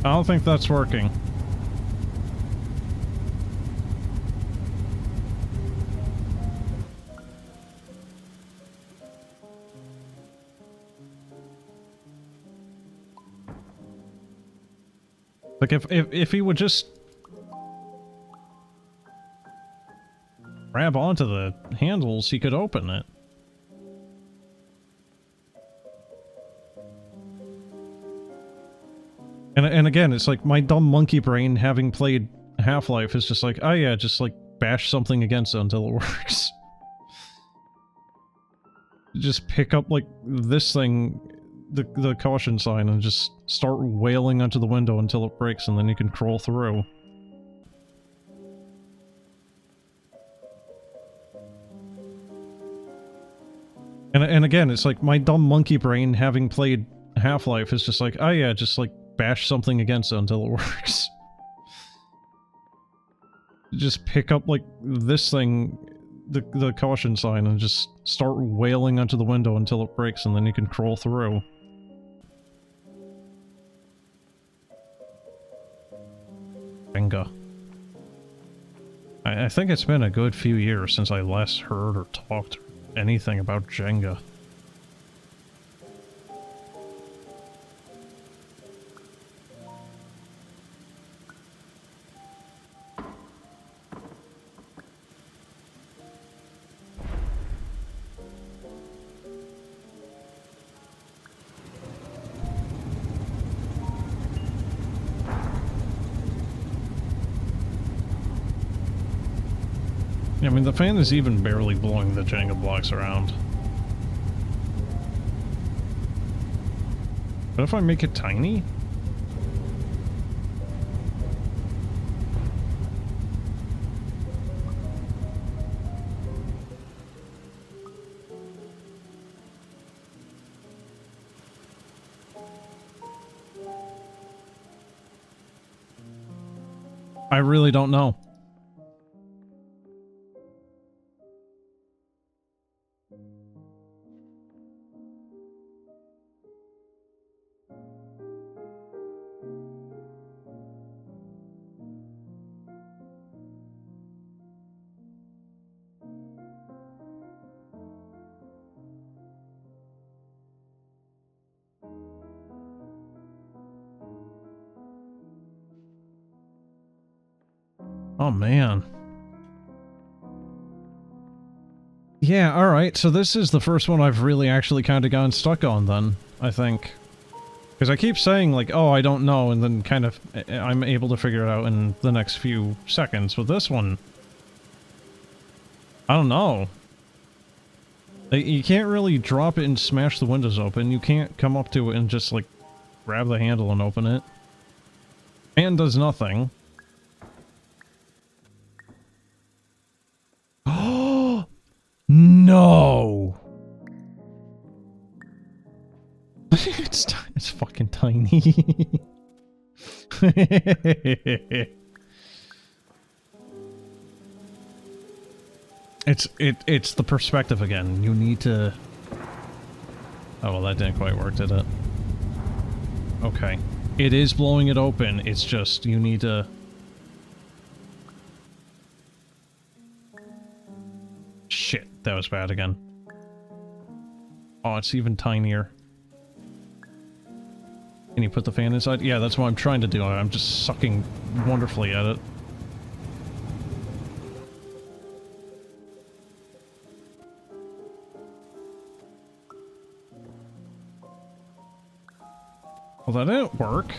I don't think that's working. Like, if he would just grab onto the handles, he could open it. And again, it's like my dumb monkey brain, having played Half-Life, is just like, oh yeah, just like bash something against it until it works. Just pick up like this thing, the caution sign, and just start wailing onto the window until it breaks, and then you can crawl through. And again, it's like my dumb monkey brain, having played Half-Life, is just like, oh yeah, just like bash something against it until it works. Just pick up like this thing, the caution sign, and just start wailing onto the window until it breaks, and then you can crawl through. Jenga. I think it's been a good few years since I last heard or talked anything about Jenga. I mean, the fan is even barely blowing the Jenga blocks around. But if I make it tiny? I really don't know. Oh, man. Yeah, alright, so this is the first one I've really actually kind of gotten stuck on then, I think. Because I keep saying, like, oh, I don't know, and then kind of I'm able to figure it out in the next few seconds. With this one, I don't know. You can't really drop it and smash the windows open. You can't come up to it and just, like, grab the handle and open it. Fan does nothing. Oh! No! It's fucking tiny. It's the perspective again. You need to... Oh, well, that didn't quite work, did it? Okay. It is blowing it open. It's just, you need to... Shit, that was bad again. Oh, it's even tinier. Can you put the fan inside? Yeah, that's what I'm trying to do. I'm just sucking wonderfully at it. Well, that didn't work.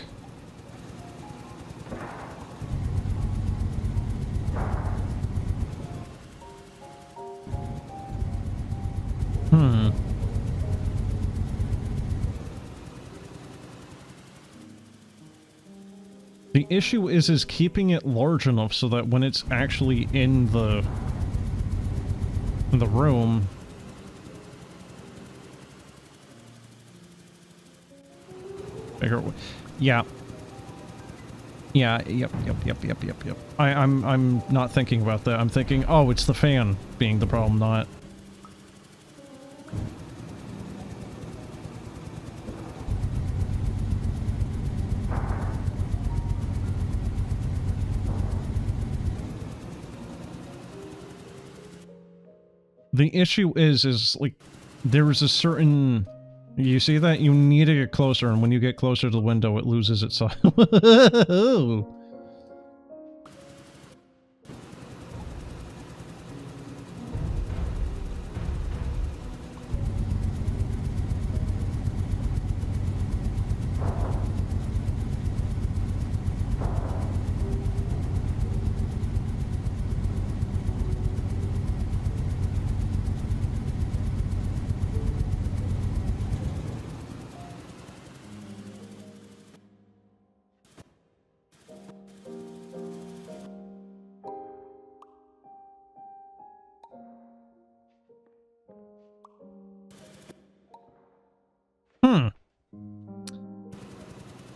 The issue is keeping it large enough so that when it's actually in the room... Bigger... Yeah. Yeah, yep. I'm not thinking about that. I'm thinking, oh, it's the fan being the problem, not... The issue is like, there is a certain... You see that? You need to get closer, and when you get closer to the window, it loses its size.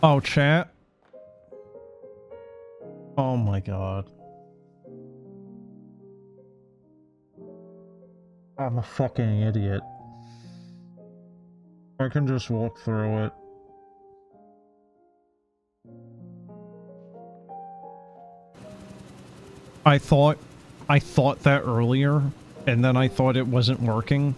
Oh, chat. Oh my god. I'm a fucking idiot. I can just walk through it. I thought that earlier, and then I thought it wasn't working.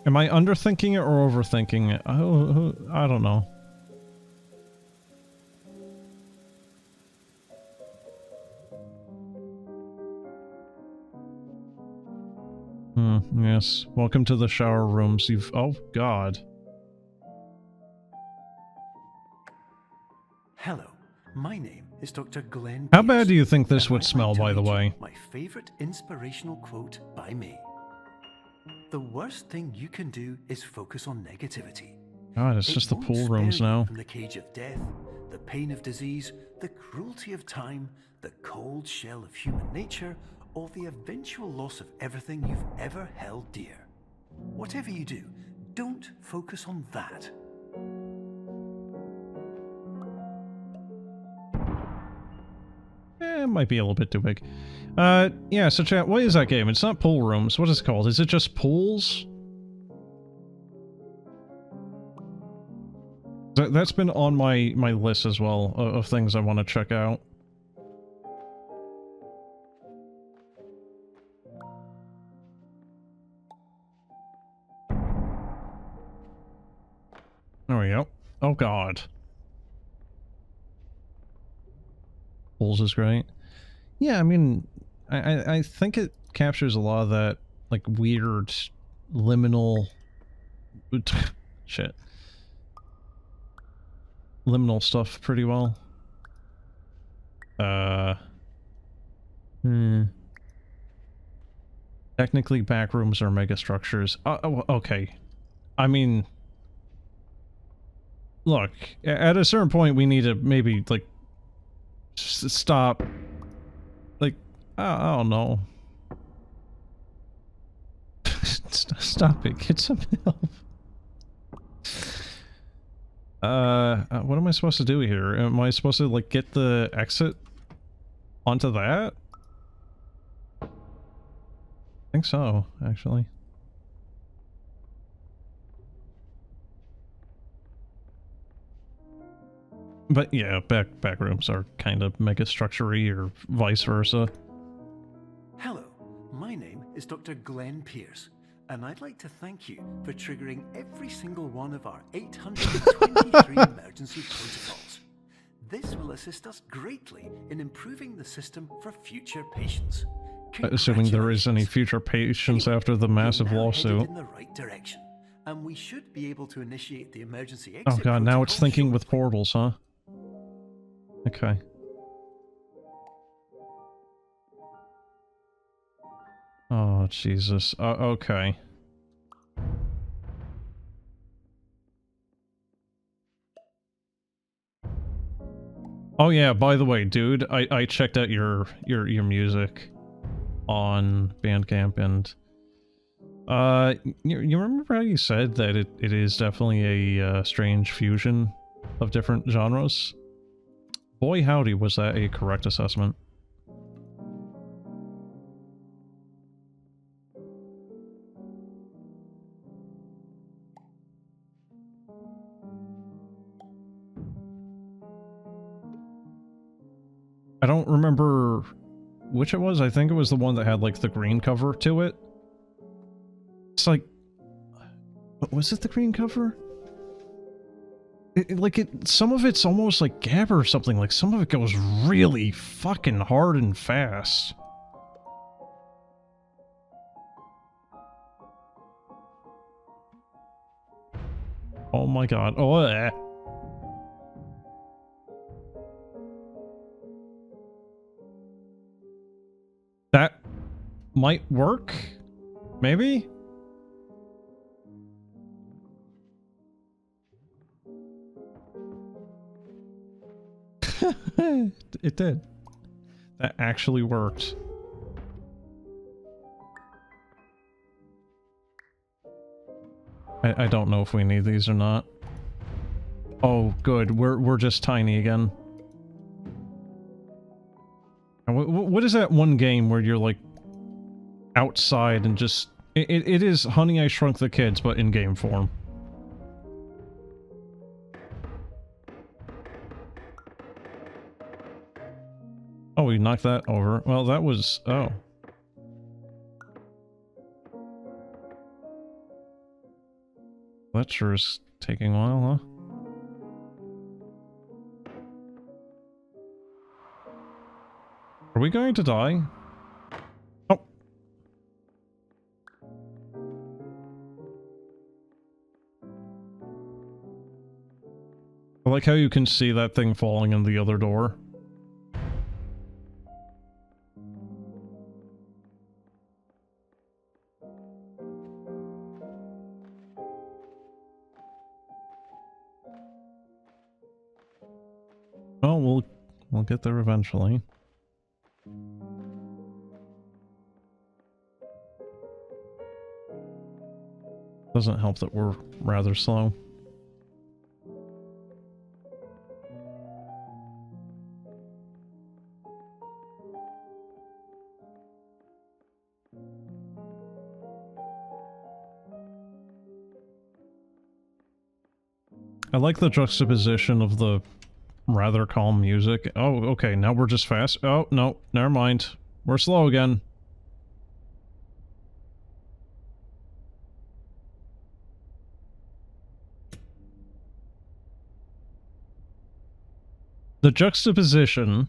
Am I underthinking it or overthinking it? I don't know. Yes. Welcome to the shower rooms. Oh, God. Hello, my name is Dr. Glenn. How bad do you think this would smell, by the way? My favorite inspirational quote by me. The worst thing you can do is focus on negativity. God, it's just the pool rooms now. From the cage of death, the pain of disease, the cruelty of time, the cold shell of human nature, or the eventual loss of everything you've ever held dear. Whatever you do, don't focus on that. It might be a little bit too big. Yeah, so chat, what is that game? It's not pool rooms. What is it called? Is it just pools? That's been on my list as well, of things I want to check out. There we go. Oh god. Pulls is great. Yeah, I mean, I think it captures a lot of that, like, weird, liminal... shit. Liminal stuff pretty well. Technically, backrooms are megastructures. Okay. I mean... Look, at a certain point we need to maybe, like, stop... Like, I don't know. Stop it, get some help. What am I supposed to do here? Am I supposed to, like, get the exit onto that? I think so, actually. But yeah, back rooms are kind of megastructure-y or vice versa. Hello, my name is Dr. Glenn Pierce, and I'd like to thank you for triggering every single one of our 823 emergency protocols. This will assist us greatly in improving the system for future patients. Assuming there is any future patients after the massive lawsuit. In the right direction, and we should be able to initiate the emergency exit. Oh god, now it's thinking with portals, huh? Okay. Oh, Jesus. Okay. Oh yeah, by the way, dude, I checked out your music on Bandcamp, and you remember how you said that it is definitely a strange fusion of different genres? Boy howdy, was that a correct assessment. I don't remember which it was. I think it was the one that had, like, the green cover to it. It's like... Was it the green cover? Some of it's almost like Gabber or something. Like, some of it goes really fucking hard and fast. Oh my god. Oh, That might work? Maybe? It did. That actually worked. I don't know if we need these or not. Oh, good. We're just tiny again. What is that one game where you're, like, outside and just... It is Honey, I Shrunk the Kids, but in game form. Oh, we knocked that over. Well, that was... Oh. That sure is taking a while, huh? Are we going to die? Oh. I like how you can see that thing falling in the other door. Well, we'll get there eventually. Doesn't help that we're rather slow. I like the juxtaposition of the rather calm music. Oh, okay, now we're just fast. Oh, no, never mind. We're slow again. the juxtaposition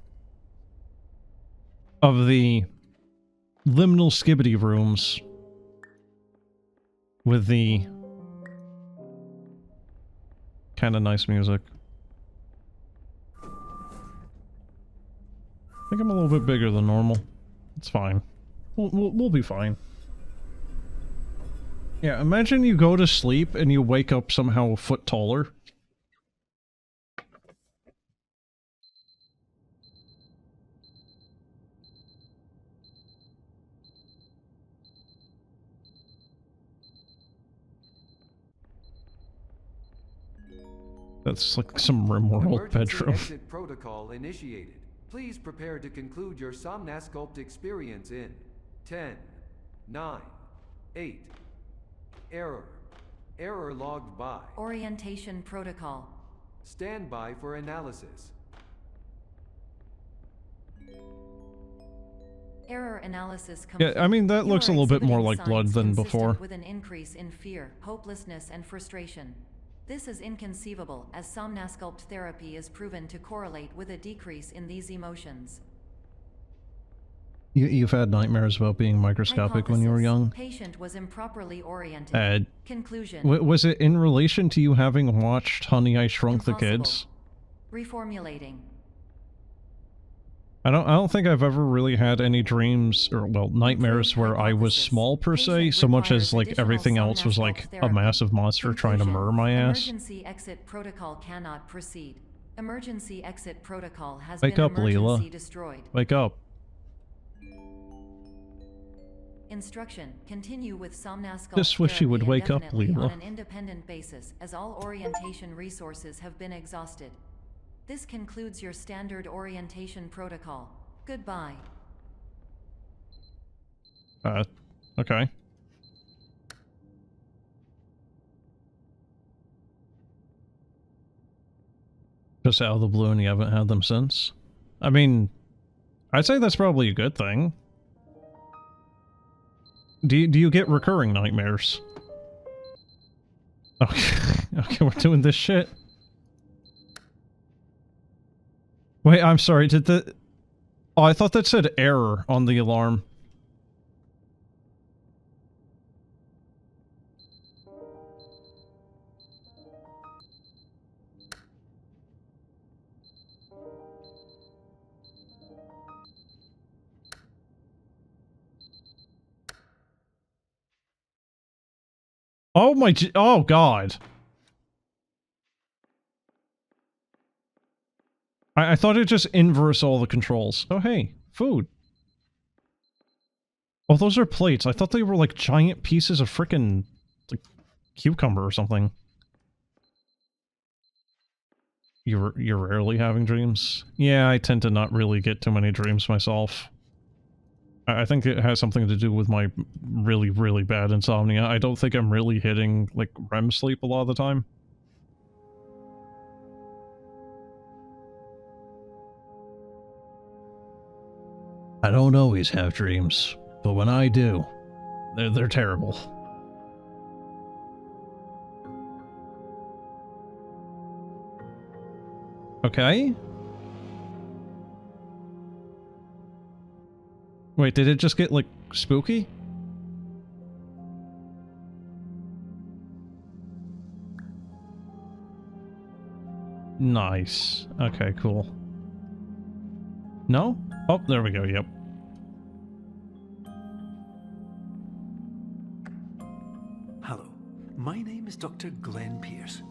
of the liminal skibbity rooms with the kind of nice music. I think I'm a little bit bigger than normal. It's fine. We'll be fine. Yeah, imagine you go to sleep and you wake up somehow a foot taller. That's like some RimWorld bedroom. Exit protocol initiated. Please prepare to conclude your Somnasculpt experience in 10, 9, 8. Error. Error logged by. Orientation protocol. Stand by for analysis. Error analysis complete. Yeah, I mean, that You looks a are little bit more exhibiting like blood signs than consistent before. with an increase in fear, hopelessness, and frustration. This is inconceivable, as Somnasculpt therapy is proven to correlate with a decrease in these emotions. You've had nightmares about being microscopic when you were young? Patient was improperly oriented. Conclusion. Was it in relation to you having watched Honey, I Shrunk the Impossible. Kids? Reformulating. I don't think I've ever really had any dreams, or, well, nightmares where I was small per se, so much as, like, everything else was like a massive monster trying to murder my ass. Emergency exit protocol cannot proceed. Emergency exit protocol has Wake been up, Leela. emergency destroyed. Wake up. Instruction: continue with Somnasculpt Just wish you would therapy wake up, indefinitely Leela. on an independent basis, as all orientation resources have been exhausted. This concludes your standard orientation protocol. Goodbye. Okay. Just out of the blue and you haven't had them since? I mean, I'd say that's probably a good thing. Do you get recurring nightmares? Okay, okay, we're doing this shit. Wait, I'm sorry, did the... Oh, I thought that said error on the alarm. Oh my... Oh, God. I thought it just inverse all the controls. Oh, hey. Food. Oh, those are plates. I thought they were like giant pieces of frickin' like cucumber or something. You're rarely having dreams? Yeah, I tend to not really get too many dreams myself. I think it has something to do with my really, really bad insomnia. I don't think I'm really hitting, like, REM sleep a lot of the time. I don't always have dreams, but when I do, they're terrible. Okay. Wait, did it just get, like, spooky? Nice. Okay, cool. No? Oh, there we go, yep. Hello, my name is Dr. Glenn Pierce.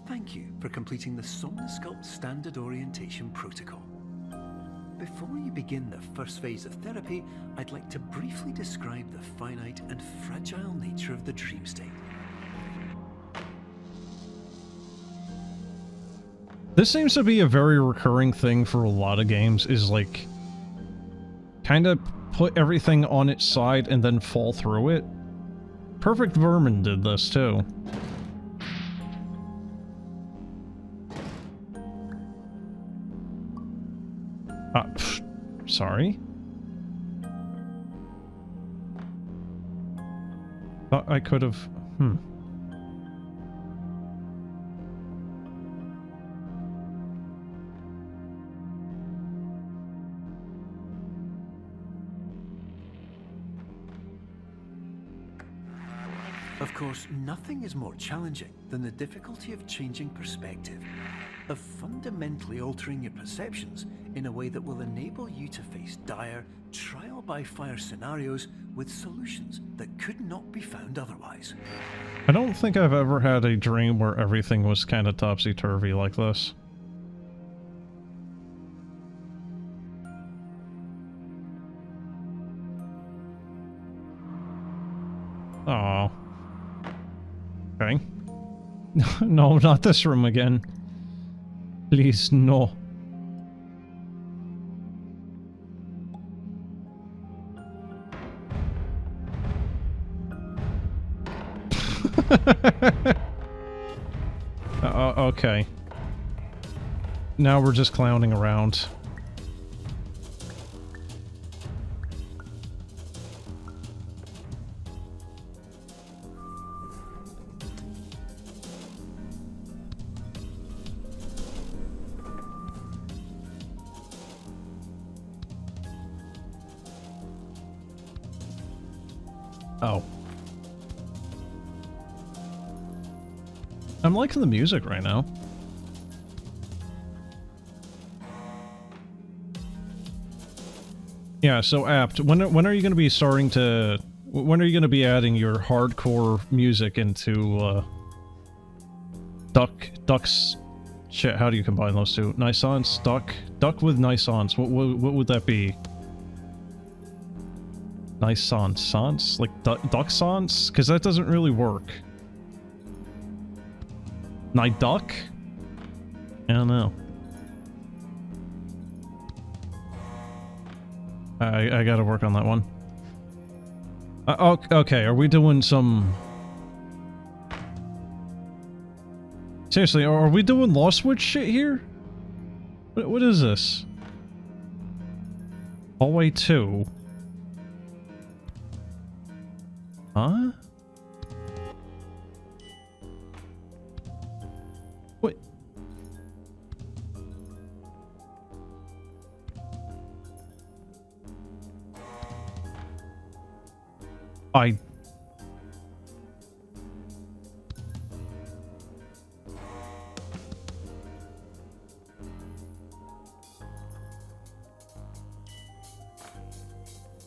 Thank you for completing the Somnasculpt Standard Orientation Protocol. Before you begin the first phase of therapy, I'd like to briefly describe the finite and fragile nature of the dream state. This seems to be a very recurring thing for a lot of games, is like, kind of put everything on its side and then fall through it. Perfect Vermin did this too. Sorry? Thought I could have... Of course, nothing is more challenging than the difficulty of changing perspective, of fundamentally altering your perceptions in a way that will enable you to face dire, trial-by-fire scenarios with solutions that could not be found otherwise. I don't think I've ever had a dream where everything was kind of topsy-turvy like this. Oh. Okay. No, not this room again. Please, no. Okay. Now we're just clowning around. Oh. I'm liking the music right now. Yeah, so Apt, when are you going to be starting to... When are you going to be adding your hardcore music into, Duck's... Shit, how do you combine those two? Nisance, Duck with Nisance. What would that be? Nisance, Sans? Like, Duck-Sans? Because that doesn't really work. Duck? I don't know. I gotta work on that one. Okay, are we doing some... Seriously, are we doing Lost Witch shit here? What is this? Hallway 2. Huh? What?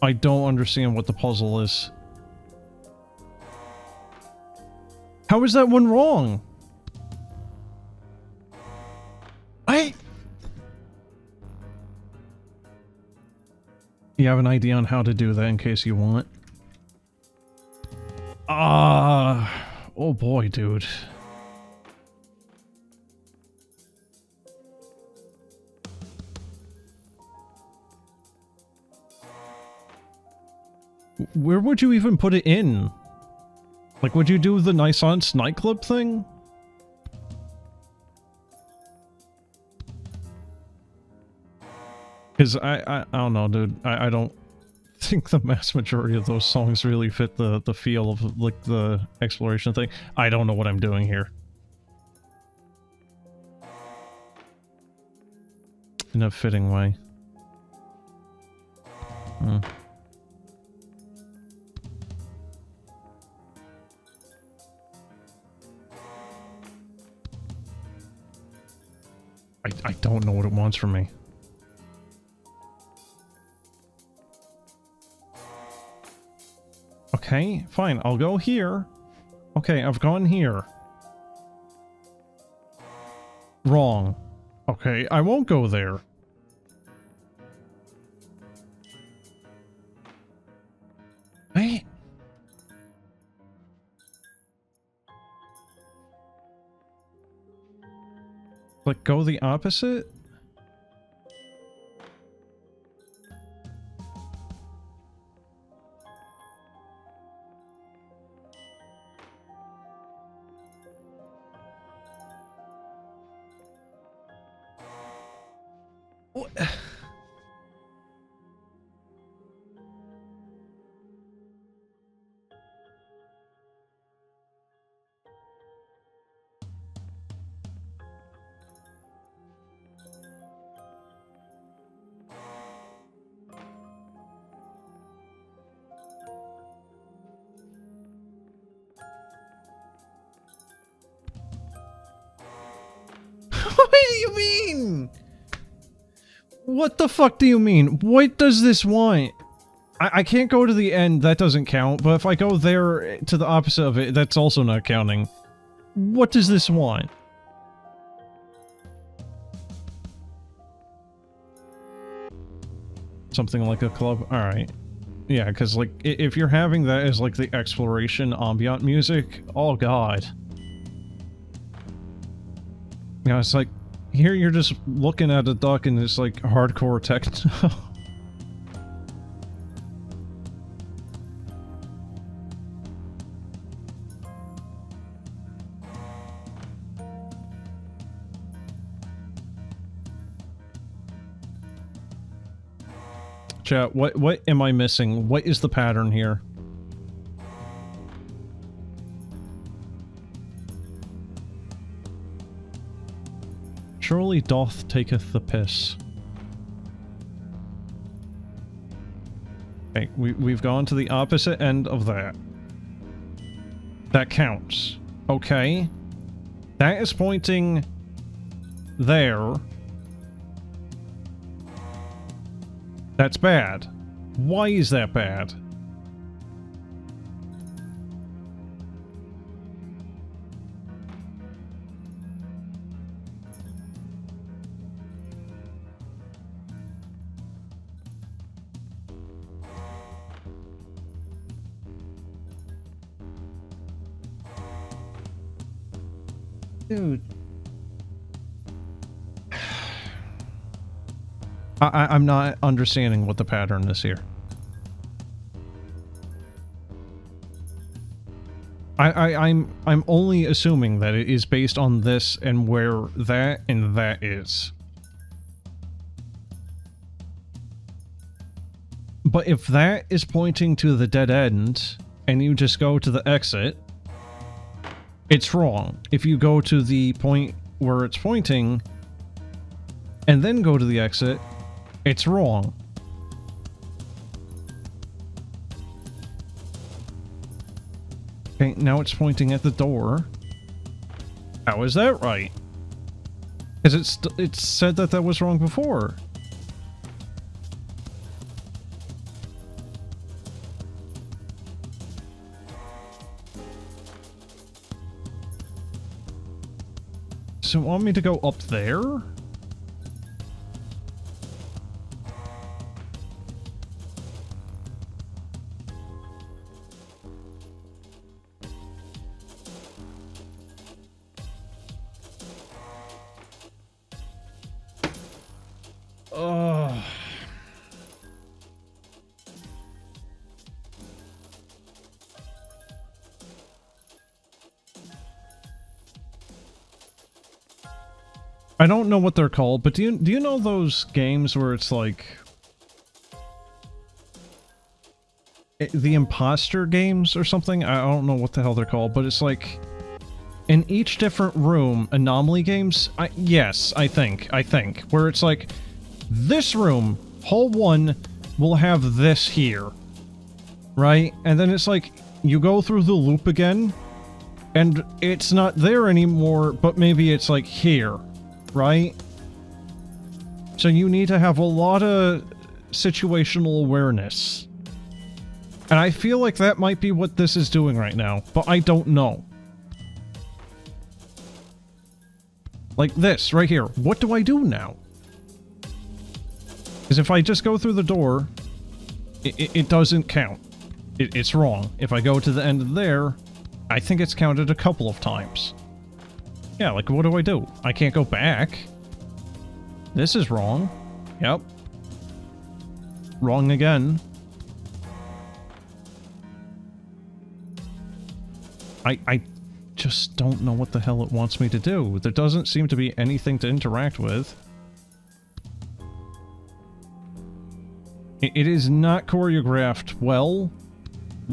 I don't understand what the puzzle is. How is that one wrong? You have an idea on how to do that in case you want? Oh boy, dude. Where would you even put it in? Like, would you do the Nisance nightclub thing? Because I don't know, dude. I don't think the mass majority of those songs really fit the feel of, like, the exploration thing. I don't know what I'm doing here. In a fitting way. I don't know what it wants from me. Okay, fine, I'll go here. Okay, I've gone here. Wrong. Okay, I won't go there. Hey. Like, go the opposite? What? What do you mean? What the fuck do you mean? What does this want? I can't go to the end, that doesn't count, but if I go there to the opposite of it, that's also not counting. What does this want? Something like a club? Alright. Yeah, because, like, if you're having that as, like, the exploration ambient music, oh god. You know, it's like, here you're just looking at a duck and it's, like, hardcore techno. Chat, what am I missing? What is the pattern here? Surely doth taketh the piss. Okay, we've gone to the opposite end of that. That counts. Okay. That is pointing there. That's bad. Why is that bad? Dude. I'm not understanding what the pattern is here. I'm only assuming that it is based on this and where that and that is. But if that is pointing to the dead end and you just go to the exit, it's wrong. If you go to the point where it's pointing and then go to the exit, it's wrong. Okay, now it's pointing at the door. How is that right? Because it said that that was wrong before. So you want me to go up there? I don't know what they're called, but do you know those games where it's like the imposter games or something? I don't know what the hell they're called, but it's like in each different room, anomaly games. Yes, I think where it's like this room, hall 1 will have this here, right? And then it's like you go through the loop again and it's not there anymore, but maybe it's like here. Right? So you need to have a lot of situational awareness. And I feel like that might be what this is doing right now, but I don't know. Like this, right here. What do I do now? Because if I just go through the door, it doesn't count. It's wrong. If I go to the end of there, I think it's counted a couple of times. Yeah, like, what do I do? I can't go back. This is wrong. Yep. Wrong again. I just don't know what the hell it wants me to do. There doesn't seem to be anything to interact with. It is not choreographed well.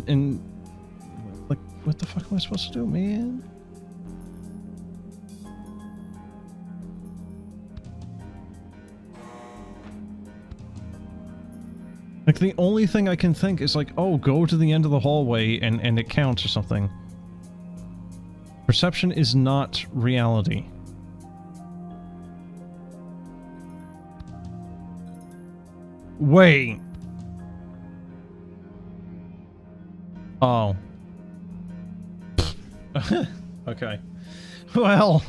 And... like, what the fuck am I supposed to do, man? Like, the only thing I can think is like, oh, go to the end of the hallway and it counts or something. Perception is not reality. Wait. Oh. Okay. Well,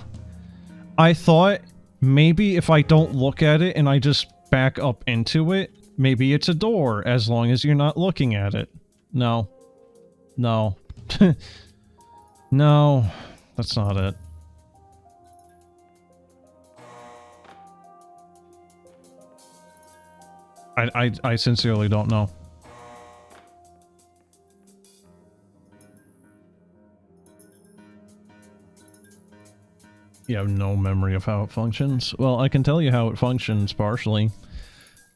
I thought maybe if I don't look at it and I just back up into it, maybe it's a door, as long as you're not looking at it. No. No. No. That's not it. I sincerely don't know. You have no memory of how it functions? Well, I can tell you how it functions partially.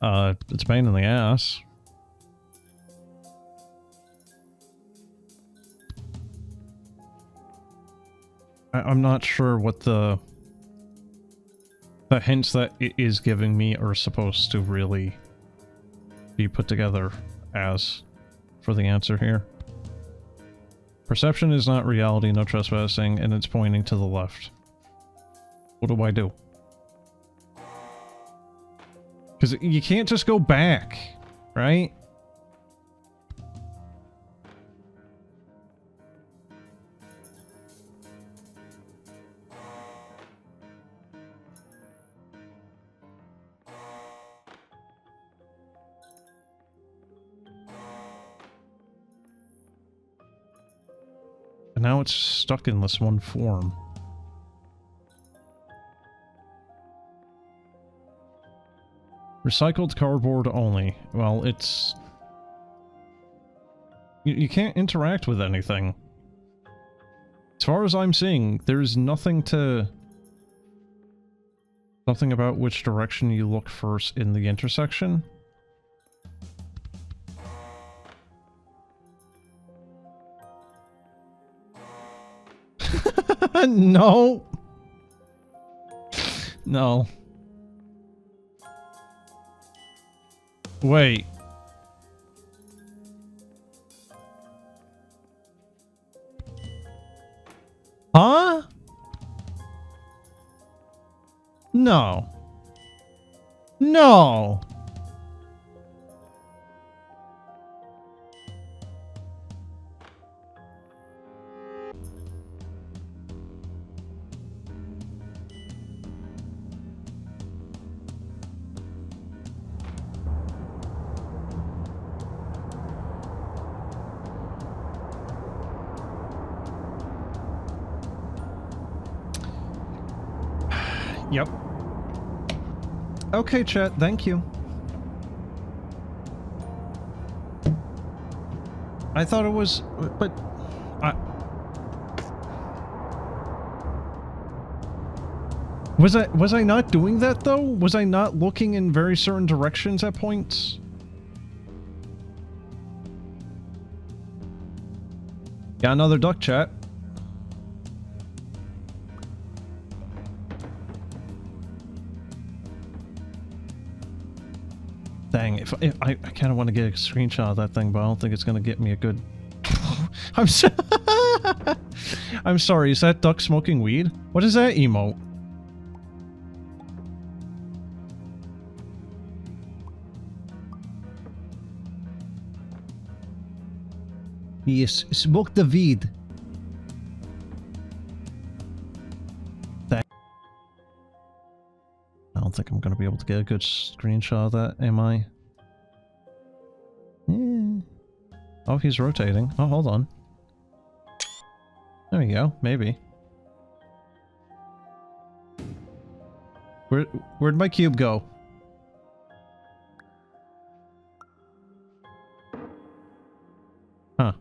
It's a pain in the ass. I'm not sure what the hints that it is giving me are supposed to really be put together as for the answer here. Perception is not reality, no trespassing, and it's pointing to the left. What do I do? Because you can't just go back, right? And now it's stuck in this one form. Recycled cardboard only. Well, it's... You can't interact with anything. As far as I'm seeing, there's nothing to... Something about which direction you look first in the intersection. No. No. Wait. Huh? No. No. Yep. Okay, chat, thank you. I thought it was... but... Was I not doing that, though? Was I not looking in very certain directions at points? Got another duck, chat. Dang, if I kind of want to get a screenshot of that thing, but I don't think it's going to get me a good... I'm sorry, is that duck smoking weed? What is that emote? Yes, smoke the weed. I don't think I'm going to be able to get a good screenshot of that, am I? Oh, he's rotating. Oh, hold on. There we go, maybe. Where'd my cube go? Huh.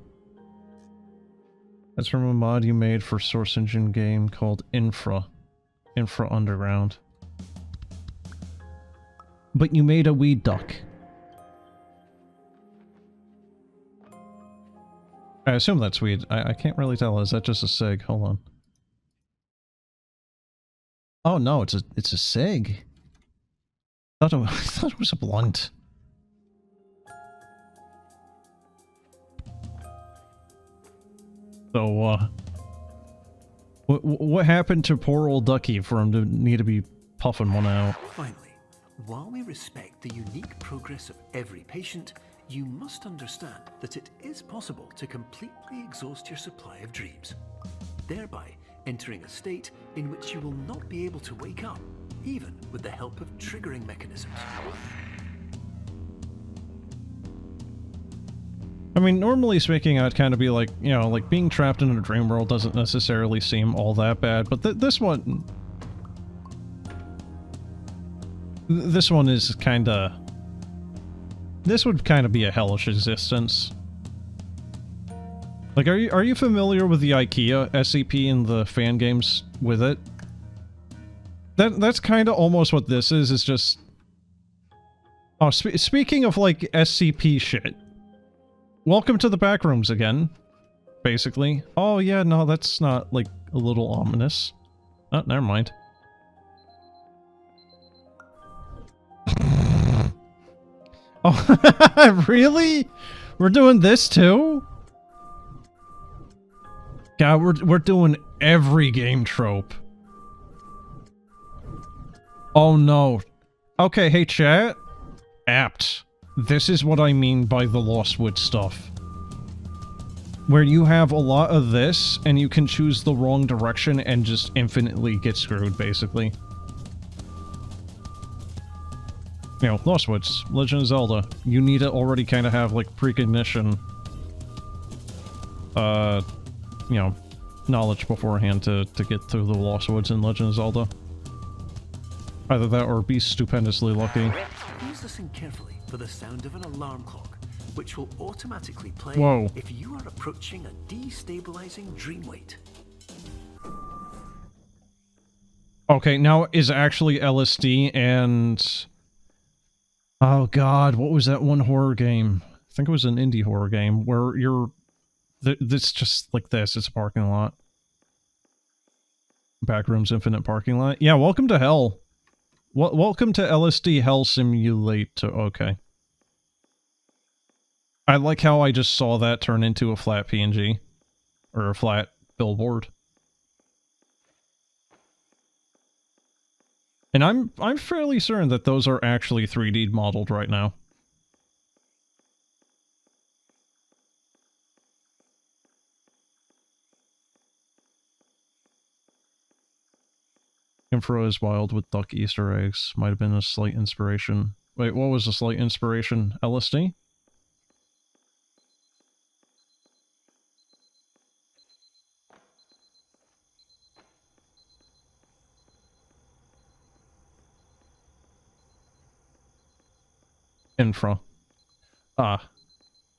That's from a mod you made for Source Engine game called Infra Underground. But you made a weed duck. I assume that's weed. I can't really tell. Is that just a cig? Hold on. Oh no, it's a cig. I thought it was a blunt. So, what happened to poor old Ducky for him to need to be puffing one out? Finally, While we respect the unique progress of every patient, you must understand that it is possible to completely exhaust your supply of dreams, thereby entering a state in which you will not be able to wake up, even with the help of triggering mechanisms. I mean, normally speaking, I'd kind of be like, you know, like being trapped in a dream world doesn't necessarily seem all that bad, but this one... This one is kinda... This would kind of be a hellish existence. Like, are you familiar with the IKEA SCP and the fan games with it? That's kind of almost what this is. It's just... Oh, speaking of, like, SCP shit. Welcome to the backrooms again, basically. Oh, yeah, no, that's not, like, a little ominous. Oh, never mind. Oh, really? We're doing this too? God, we're doing every game trope. Oh no. Okay, hey chat. Apt. This is what I mean by the Lost Woods stuff. Where you have a lot of this, and you can choose the wrong direction and just infinitely get screwed, basically. You know, Lost Woods, Legend of Zelda. You need to already kind of have, like, precognition. You know, knowledge beforehand to get through the Lost Woods in Legend of Zelda. Either that or be stupendously lucky. Please listen carefully for the sound of an alarm clock, which will automatically play if you are approaching a destabilizing dream weight. Okay, now is actually LSD and... Oh god, what was that one horror game? I think it was an indie horror game where you're... It's just like this, it's a parking lot. Backrooms Infinite parking lot. Yeah, welcome to hell. Welcome to LSD Hell Simulator. Okay. I like how I just saw that turn into a flat PNG. Or a flat billboard. And I'm fairly certain that those are actually 3D modeled right now. Infra is wild with duck Easter eggs. Might have been a slight inspiration. Wait, what was a slight inspiration? LSD? Infra. Ah.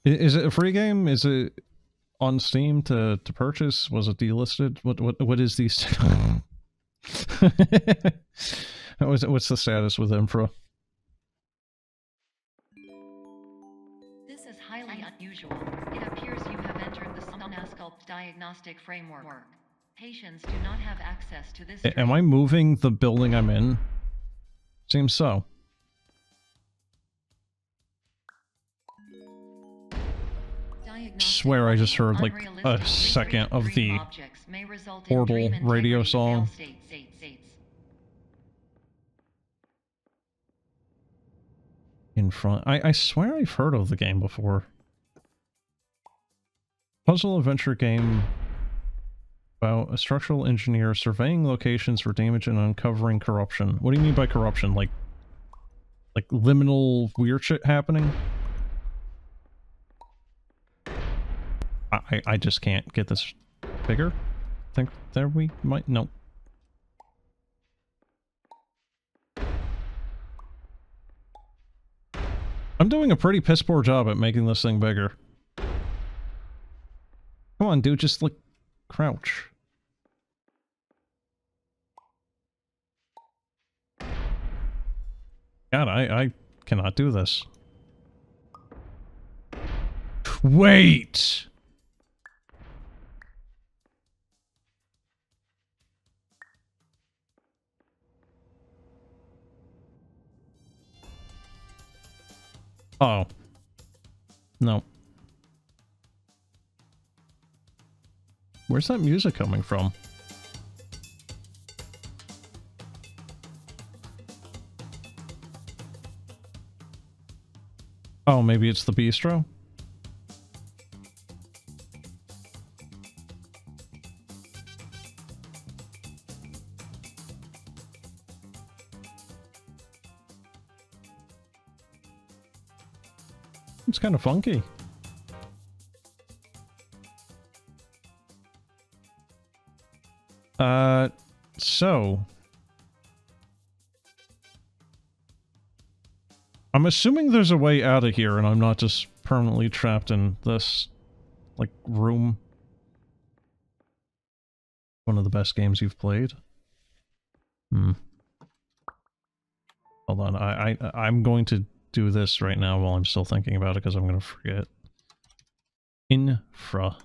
Is it a free game? Is it on Steam to purchase? Was it delisted? What is these? What's the status with Infra? This is highly unusual. It appears you have entered the Somnasculpt diagnostic framework. Patients do not have access to this. Am I moving the building I'm in? Seems so. I swear I just heard like a second of the Portal radio song. In front. I swear I've heard of the game before. Puzzle adventure game about a structural engineer surveying locations for damage and uncovering corruption. What do you mean by corruption? Like liminal weird shit happening? I just can't get this bigger. I think there we might... No. I'm doing a pretty piss poor job at making this thing bigger. Come on, dude, just like crouch. God, I cannot do this. Wait! Oh. No. Where's that music coming from? Oh, maybe it's the bistro? It's kind of funky. So... I'm assuming there's a way out of here and I'm not just permanently trapped in this, like, room. One of the best games you've played. Hold on, I'm going to do this right now while I'm still thinking about it because I'm going to forget. Infra.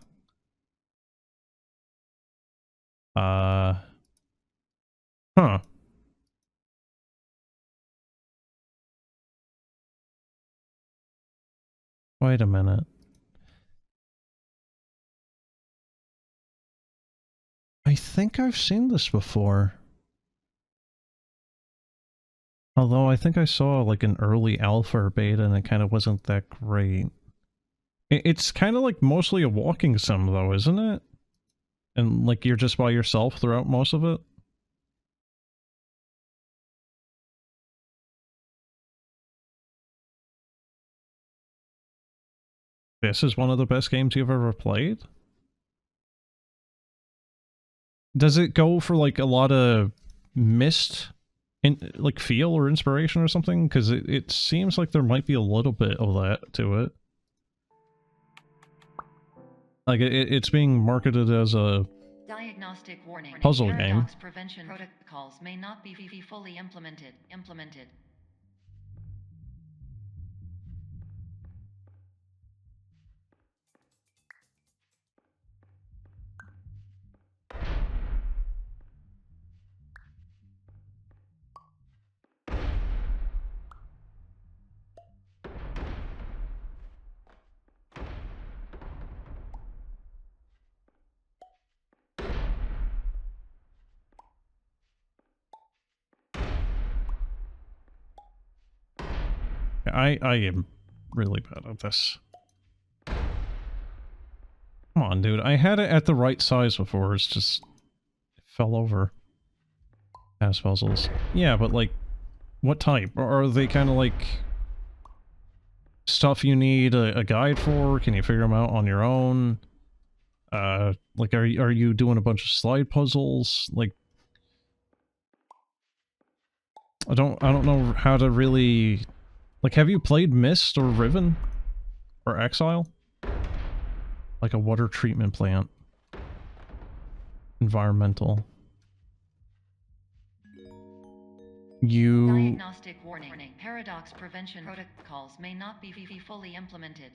Huh. Wait a minute. I think I've seen this before. Although I think I saw like an early alpha or beta and it kind of wasn't that great. It's kind of like mostly a walking sim though, isn't it? And like you're just by yourself throughout most of it? This is one of the best games you've ever played? Does it go for like a lot of mist like feel or inspiration or something? Because it seems like there might be a little bit of that to it. Like it's being marketed as a diagnostic warning. Puzzle Paradox game. prevention protocols may not be fully implemented. I am really bad at this. Come on, dude. I had it at the right size before. It's just... it fell over. As puzzles. Yeah, but like... what type? Are they kind of like... stuff you need a guide for? Can you figure them out on your own? Like, are you doing a bunch of slide puzzles? Like... I don't know how to really... like, have you played Myst or Riven? Or Exile? Like a water treatment plant. Environmental. Diagnostic warning. Paradox prevention protocols may not be fully implemented.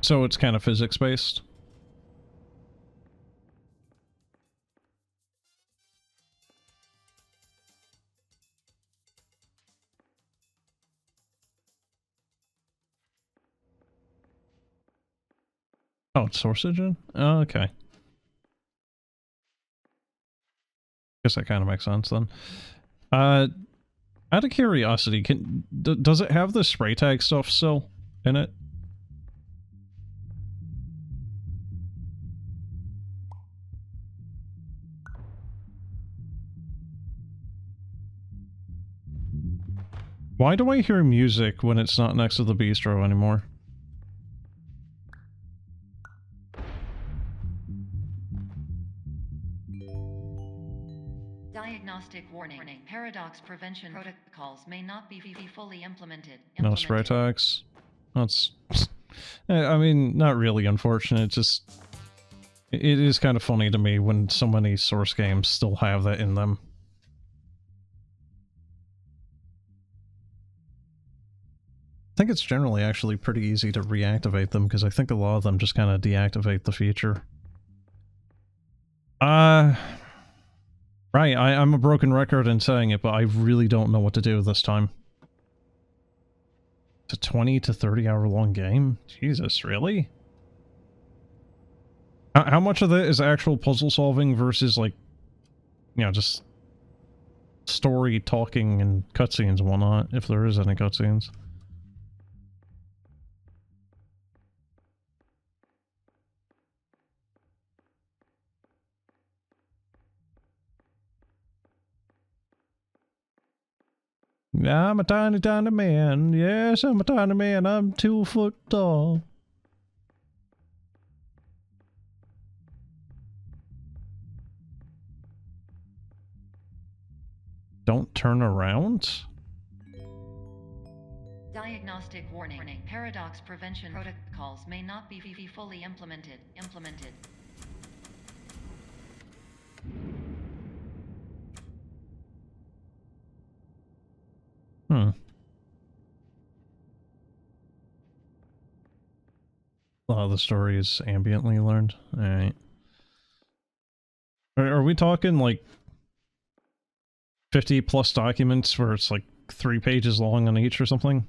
So it's kind of physics-based? Oh, it's Source Engine? Oh, okay. Guess that kind of makes sense then. Out of curiosity, does it have the spray tag stuff still in it? Why do I hear music when it's not next to the bistro anymore? Diagnostic warning. Paradox prevention protocols may not be fully implemented. No spray tags? That's... I mean, not really unfortunate, just... it is kind of funny to me when so many Source games still have that in them. I think it's generally actually pretty easy to reactivate them, because I think a lot of them just kind of deactivate the feature. Right, I'm a broken record in saying it, but I really don't know what to do this time. It's a 20 to 30 hour long game? Jesus, really? How much of that is actual puzzle solving versus, like, you know, just story talking and cutscenes and whatnot, if there is any cutscenes? I'm a tiny, tiny man. Yes, I'm a tiny man. I'm 2 foot tall. Don't turn around? Diagnostic warning. Paradox prevention protocols may not be fully implemented. Oh, the story is ambiently learned? Alright. Are we talking, like, 50 plus documents where it's, like, 3 pages long on each or something?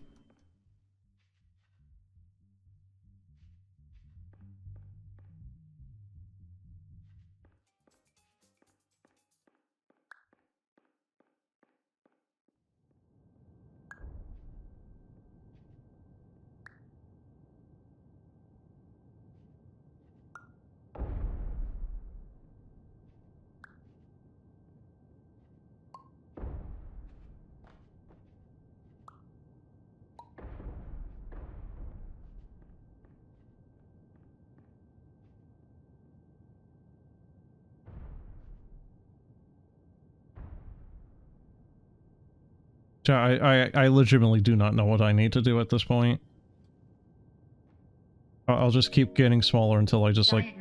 I legitimately do not know what I need to do at this point. I'll just keep getting smaller until I just, like,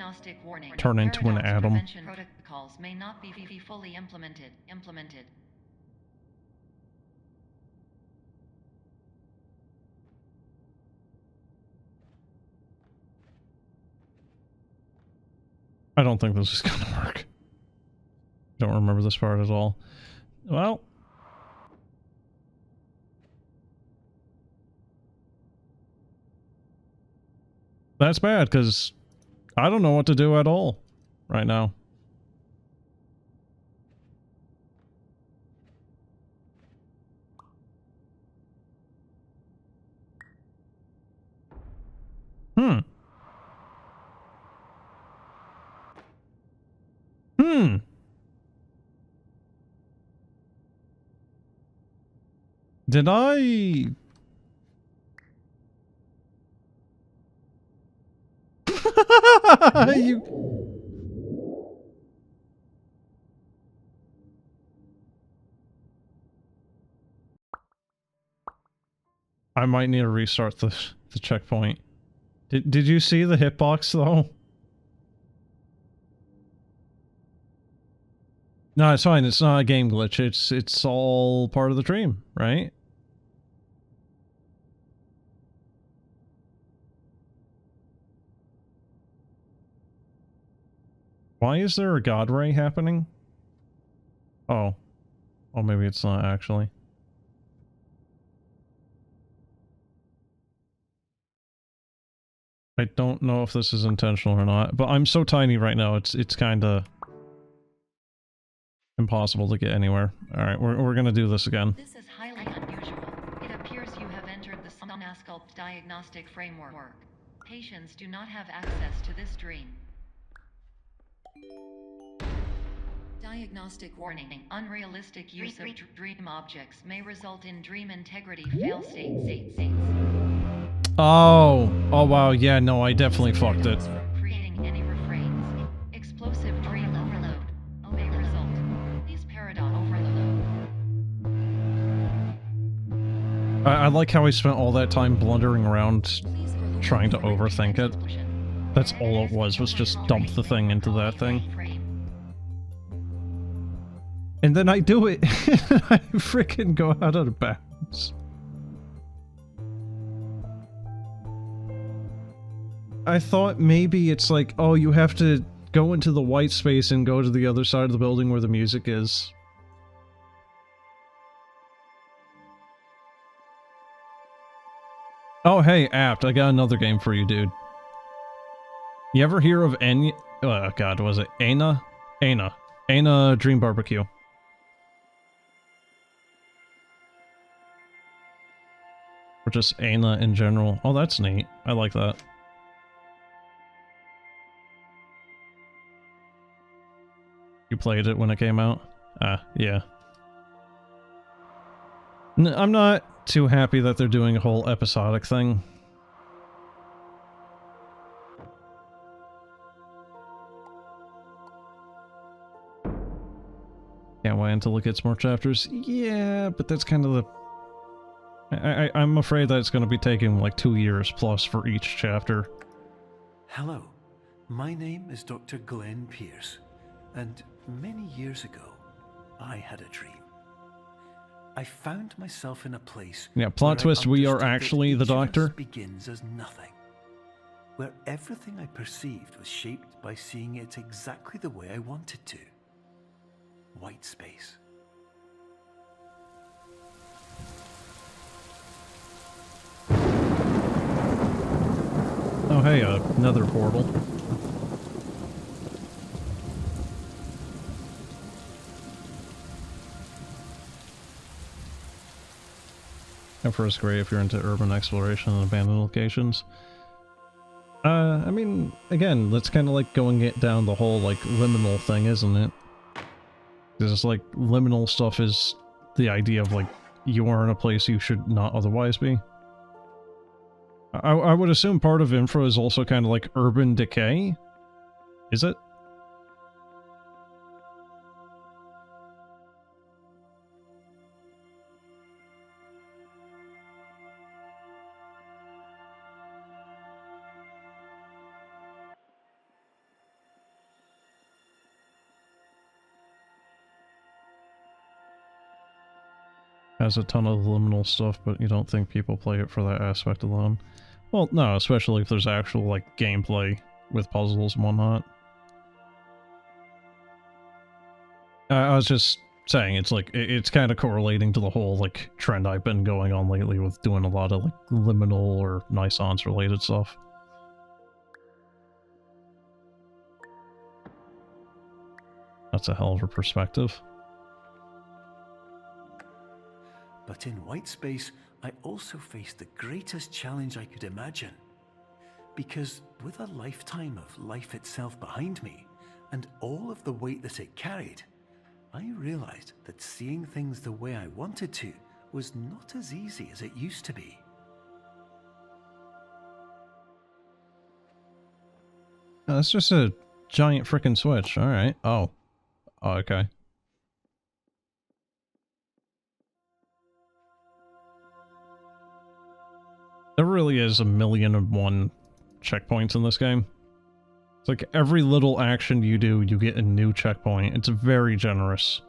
turn into an atom. Protocols may not be fully implemented. I don't think this is gonna work. Don't remember this part at all. Well... that's bad, because I don't know what to do at all right now. Did I... you... I might need to restart the checkpoint. Did you see the hitbox, though? No, it's fine. It's not a game glitch. It's all part of the dream, right? Why is there a god ray happening? Oh. Oh, maybe it's not actually. I don't know if this is intentional or not, but I'm so tiny right now, it's kinda impossible to get anywhere. Alright, we're gonna do this again. This is highly unusual. It appears you have entered the Somnasculpt diagnostic framework. Patients do not have access to this dream. Diagnostic warning. Unrealistic use of dream objects may result in dream integrity fail-states. Oh wow, yeah, no, I definitely fucked it. Creating any refrains. Explosive dream overload. May result. Please paradox overload. I like how I spent all that time blundering around trying to overthink it. That's all it was just dump the thing into that thing. And then I do it, I freaking go out of bounds. I thought maybe it's like, oh, you have to go into the white space and go to the other side of the building where the music is. Oh, hey, Apt, I got another game for you, dude. You ever hear of oh god, was it Ana Dream Barbecue? Or just Ana in general. Oh, that's neat. I like that. You played it when it came out? Ah, yeah. I'm not too happy that they're doing a whole episodic thing. Can't wait until it gets more chapters. Yeah, but that's kind of the... I'm afraid that it's going to be taking like 2 years plus for each chapter. Hello, my name is Dr. Glenn Pierce, and many years ago, I had a dream. I found myself in a place... Yeah, plot twist, we are actually the doctor. ...begins as nothing, where everything I perceived was shaped by seeing it exactly the way I wanted to. White space. Oh hey, another portal. Emperor is great if you're into urban exploration and abandoned locations. I mean, again, that's kind of like going it down the whole, like, liminal thing, isn't it? Because it's like, liminal stuff is the idea of, like, you are in a place you should not otherwise be. I would assume part of infra is also kind of like urban decay? Is it? Has a ton of liminal stuff, but you don't think people play it for that aspect alone? Well, no, especially if there's actual, like, gameplay with puzzles and whatnot. I was just saying, it's like, it's kind of correlating to the whole, like, trend I've been going on lately with doing a lot of, like, liminal or Nisance related stuff. That's a hell of a perspective. But in white space, I also faced the greatest challenge I could imagine. Because with a lifetime of life itself behind me, and all of the weight that it carried, I realized that seeing things the way I wanted to was not as easy as it used to be. Oh, that's just a giant frickin' switch, alright. Oh, okay. There really is 1,000,001 checkpoints in this game. It's like every little action you do, you get a new checkpoint. It's very generous.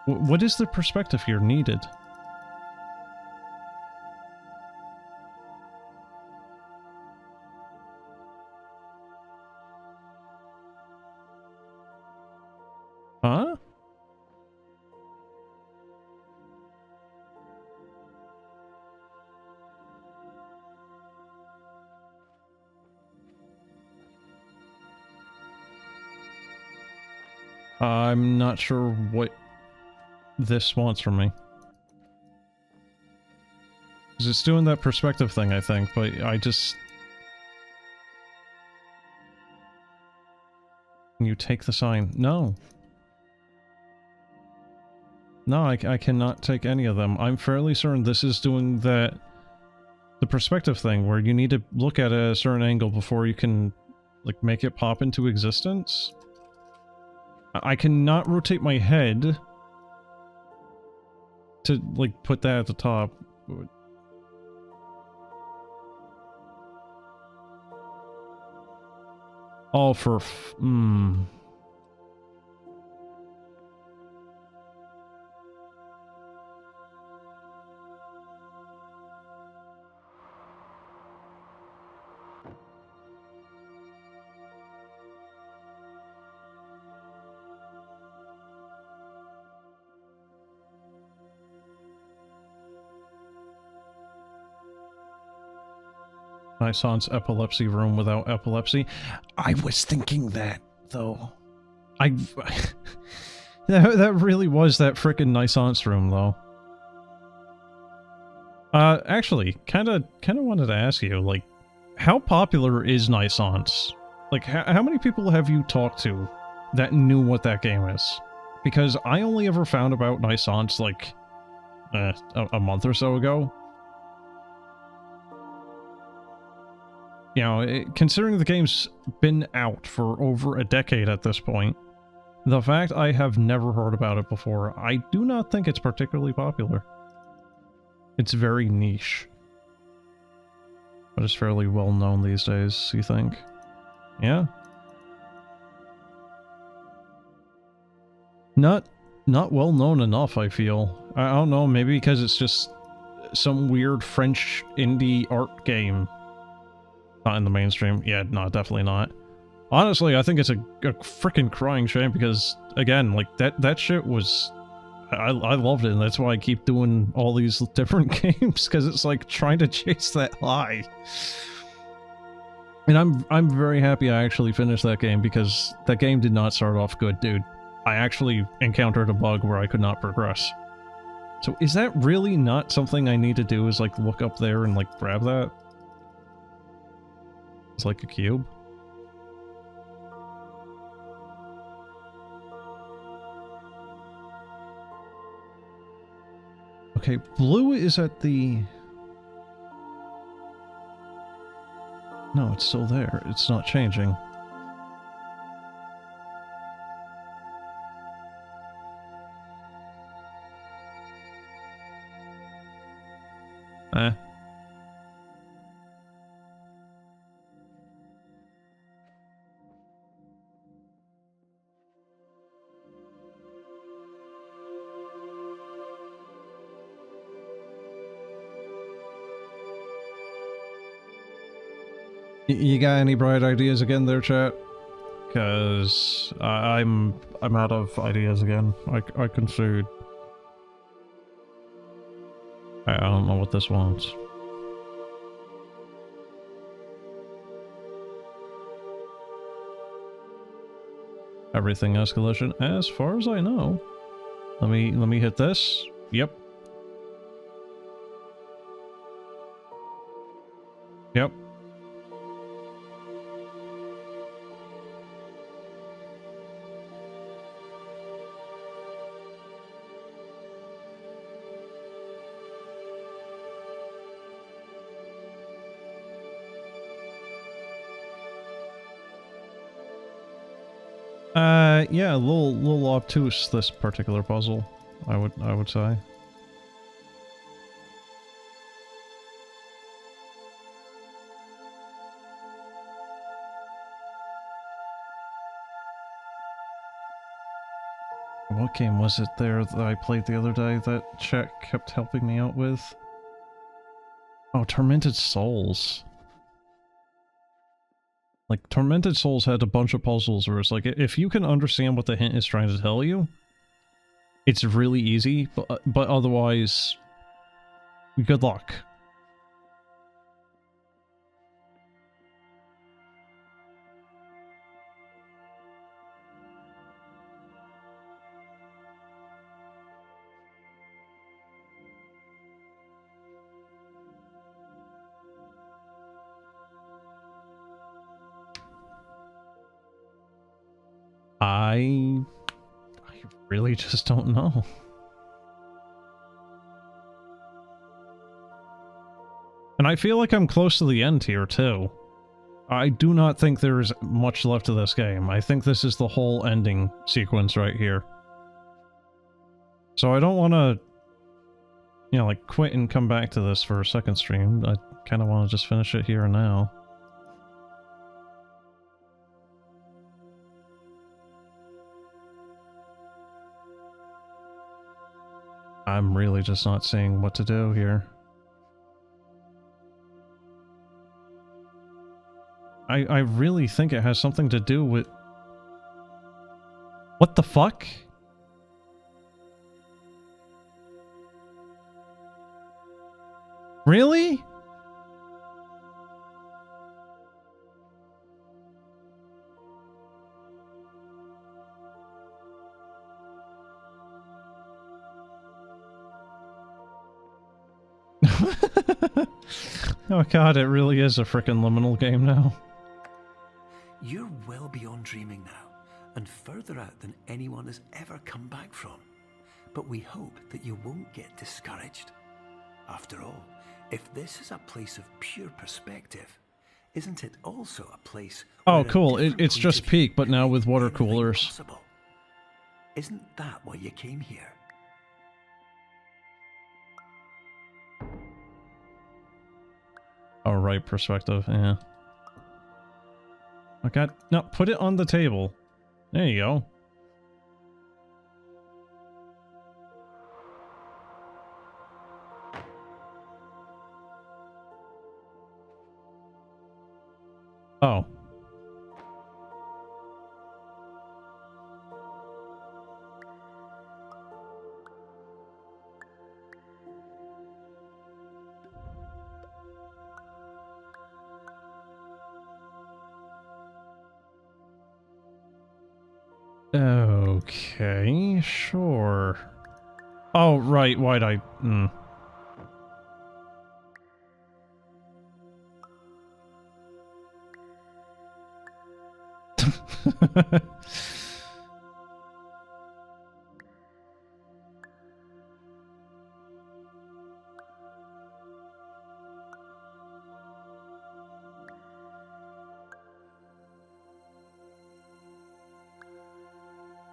What is the perspective here needed? Huh? I'm not sure what this wants from me. 'Cause it's doing that perspective thing, I think, but I just... Can you take the sign? No. No, I cannot take any of them. I'm fairly certain this is doing that... The perspective thing, where you need to look at it at a certain angle before you can, like, make it pop into existence. I cannot rotate my head to, like, put that at the top. All for Nissan's epilepsy room without epilepsy. I was thinking that, though. That really was that frickin' Nissan's room, though. Actually, kinda wanted to ask you, like, how popular is Nissan's? Like, how many people have you talked to that knew what that game is? Because I only ever found about Nissan's, like, a month or so ago. You know, considering the game's been out for over a decade at this point, the fact I have never heard about it before, I do not think it's particularly popular. It's very niche. But it's fairly well known these days, you think? Yeah? Not well known enough, I feel. I don't know, maybe because it's just some weird French indie art game. Not in the mainstream. Yeah, no, definitely not. Honestly, I think it's a freaking crying shame because, again, like, that shit was... I loved it, and that's why I keep doing all these different games, because it's like trying to chase that high. And I'm very happy I actually finished that game, because that game did not start off good, dude. I actually encountered a bug where I could not progress. So is that really not something I need to do, is like look up there and like grab that? It's like a cube? Okay, blue is at the... No, it's still there. It's not changing. Eh. You got any bright ideas again there, chat? Because I'm out of ideas again. I concede. I don't know what this wants. Everything escalation, as far as I know. Let me hit this. Yep. Yep. Yeah, a little obtuse, this particular puzzle, I would say. What game was it there that I played the other day that chat kept helping me out with? Oh, Tormented Souls. Like, Tormented Souls had a bunch of puzzles where it's like, if you can understand what the hint is trying to tell you, it's really easy, but otherwise, good luck. I really just don't know. And I feel like I'm close to the end here, too. I do not think there is much left of this game. I think this is the whole ending sequence right here. So I don't want to, you know, like, quit and come back to this for a second stream. I kind of want to just finish it here and now. I'm really just not seeing what to do here. I really think it has something to do with... What the fuck? Really? Oh god, it really is a frickin' liminal game now. You're well beyond dreaming now, and further out than anyone has ever come back from. But we hope that you won't get discouraged. After all, if this is a place of pure perspective, isn't it also a place Oh, where a cool. different It's point just of view Peak, but can now make with water anything coolers. possible? Isn't that why you came here? Oh, right, perspective, yeah. Okay, no, put it on the table. There you go. Oh. Okay, sure. Oh, right, why'd I...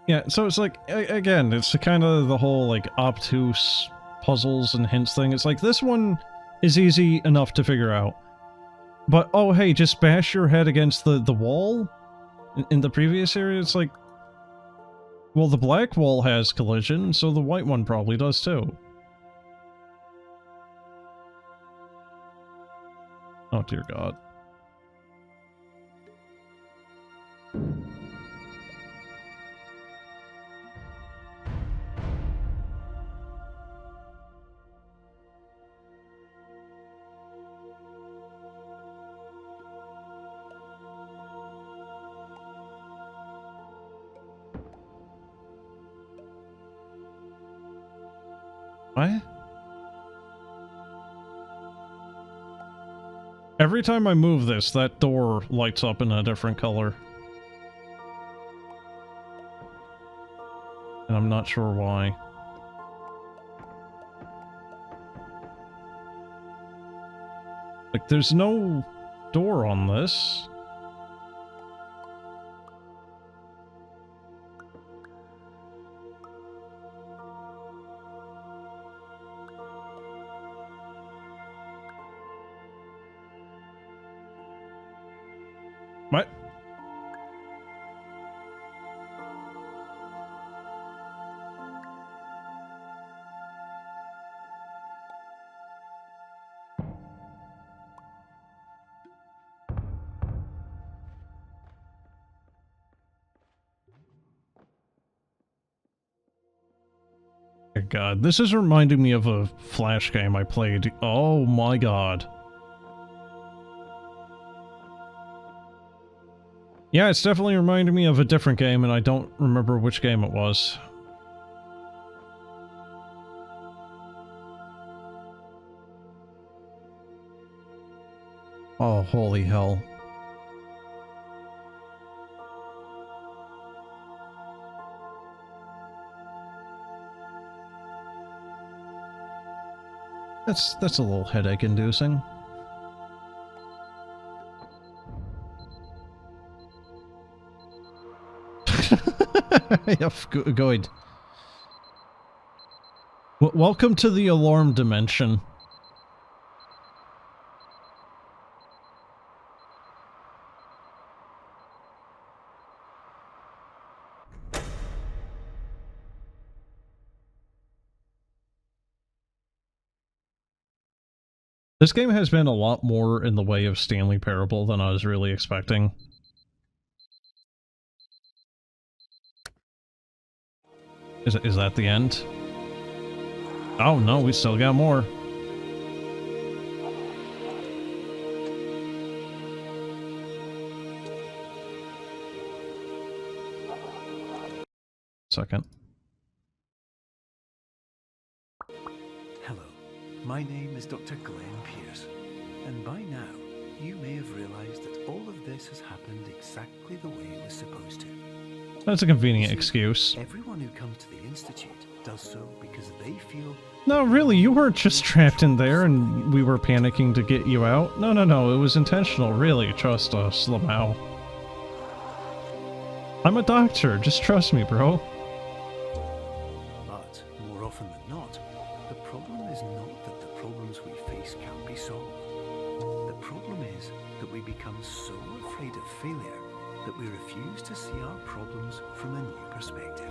Yeah, so it's like, again, it's kind of the whole, like, obtuse puzzles and hints thing. It's like, this one is easy enough to figure out. But, oh, hey, just bash your head against the wall? In the previous area, it's like, well, the black wall has collision, so the white one probably does too. Oh, dear God. What? Every time I move this, that door lights up in a different color. And I'm not sure why. Like, there's no door on this. What? God, this is reminding me of a Flash game I played. Oh my God. Yeah, it's definitely reminding me of a different game, and I don't remember which game it was. Oh, holy hell. That's a little headache-inducing. Yep, good. Welcome to the alarm dimension. This game has been a lot more in the way of Stanley Parable than I was really expecting. Is that the end? Oh no, we still got more. Second. Hello, My name is Dr. Glenn Pierce, and by now, you may have realized that all of this has happened exactly the way it was supposed to. That's a convenient excuse. Everyone who comes to the Institute does so because they feel... No, really, you weren't just trapped in there and we were panicking to get you out. No, it was intentional, really. Trust us, Lamau. I'm a doctor, just trust me, bro. But, more often than not, the problem is not that the problems we face can't be solved. The problem is that we become so afraid of failure that we refuse to see our problems from a new perspective.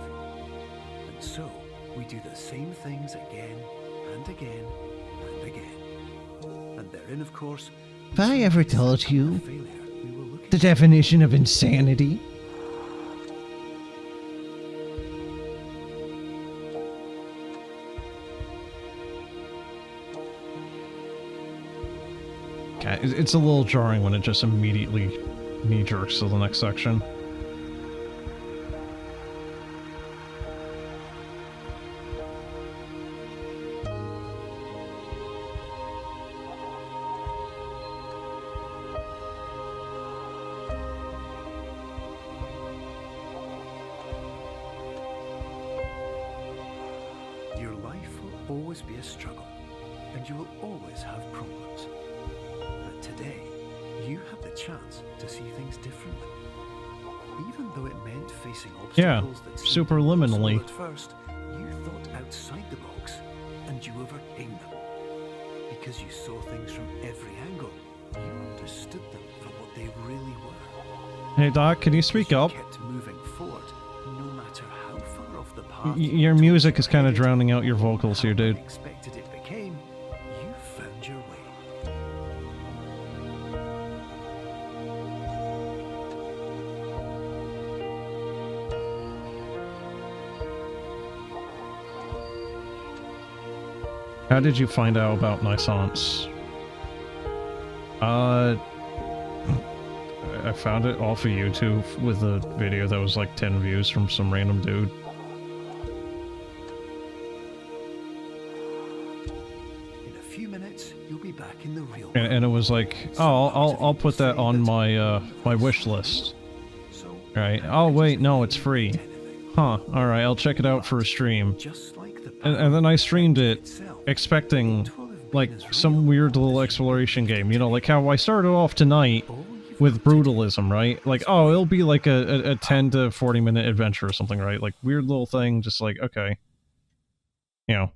And so, we do the same things again and again and again. And therein, of course, Have I ever told you failure, we will look the at definition of insanity? Okay, it's a little jarring when it just immediately knee-jerks to the next section. Your life will always be a struggle, and you will always have problems. But today, you have the chance to see things differently. Even though it meant facing obstacles that seemed superliminally. impossible at first, you thought outside the box, and you overcame them. Because you saw things from every angle, you understood them for what they really were. Hey Doc, can you speak You up? kept moving forward, no matter how far off the path Your you music took is kind of headed, drowning out your or vocals here, how dude. unexpected it became, you found your way. How did you find out about Naissance? I found it off of YouTube with a video that was like 10 views from some random dude. In a few minutes, you'll be back in the real world. And it was like, oh, I'll put that on my my wish list. So, Right. Oh wait, no, it's free. Huh. All right, I'll check it out for a stream. just like the And then I streamed it, itself, expecting it will have been like as some real weird little exploration game. You know, like how I started off tonight all you've with got to do Brutalism, right? Like, oh, it'll be like a 10 to 40 minute adventure or something, right? Like weird little thing, just like, okay. You know.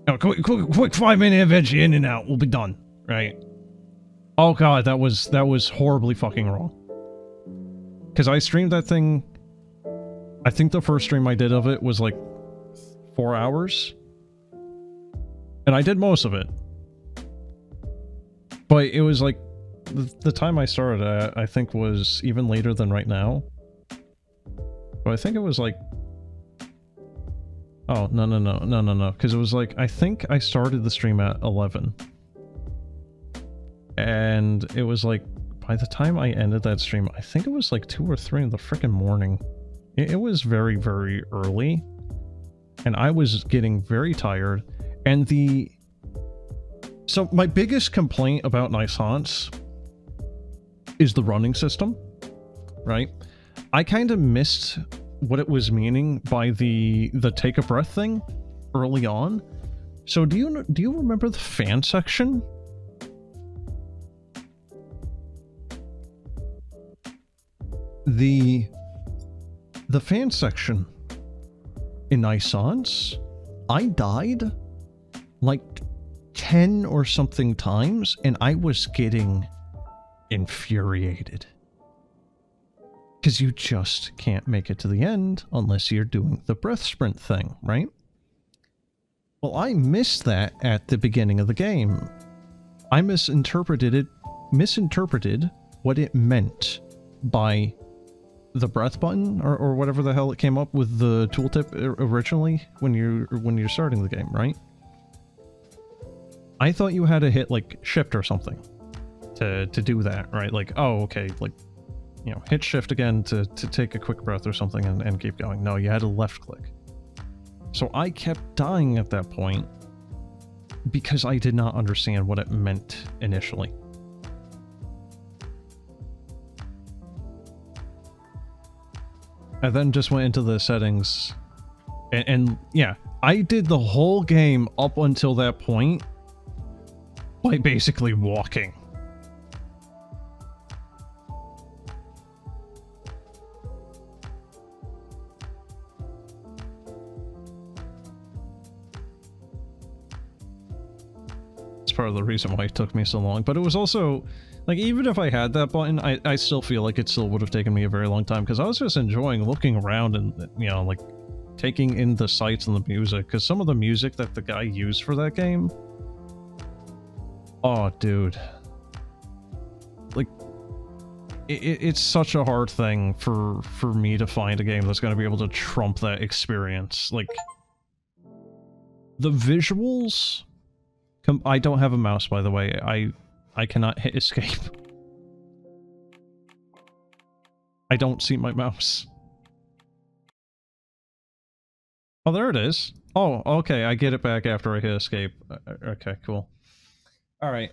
Oh, quick 5-minute adventure in and out, we'll be done, right? Oh god, that was horribly fucking wrong. Because I streamed that thing, I think the first stream I did of it was like 4 hours. And I did most of it. But it was like, the time I started at, I think was even later than right now. But I think it was like... Oh, no. Because it was like, I think I started the stream at 11. And it was like, by the time I ended that stream, I think it was like 2 or 3 in the frickin' morning. It was very, very early. And I was getting very tired. And so my biggest complaint about Naissance is the running system, right? I kind of missed what it was meaning by the take a breath thing early on. So do you remember the fan section? The fan section in Naissance, I died like 10 or something times, and I was getting infuriated. Because you just can't make it to the end unless you're doing the breath sprint thing, right? Well, I missed that at the beginning of the game. I misinterpreted what it meant by the breath button, or whatever the hell it came up with the tooltip originally when you're starting the game, right? I thought you had to hit like shift or something to do that, right? Like, oh, okay, like, you know, hit shift again to take a quick breath or something and keep going. No, you had to left click. So I kept dying at that point. because I did not understand what it meant initially. I then just went into the settings, and yeah, I did the whole game up until that point by basically walking. Part of the reason why it took me so long, but it was also like, even if I had that button, I still feel like it still would have taken me a very long time, because I was just enjoying looking around and, you know, like taking in the sights and the music, because some of the music that the guy used for that game, oh dude, like it's such a hard thing for me to find a game that's going to be able to trump that experience. Like the visuals. I don't have a mouse, by the way. I cannot hit escape. I don't see my mouse. Oh, there it is. Oh, okay, I get it back after I hit escape. Okay, cool. Alright.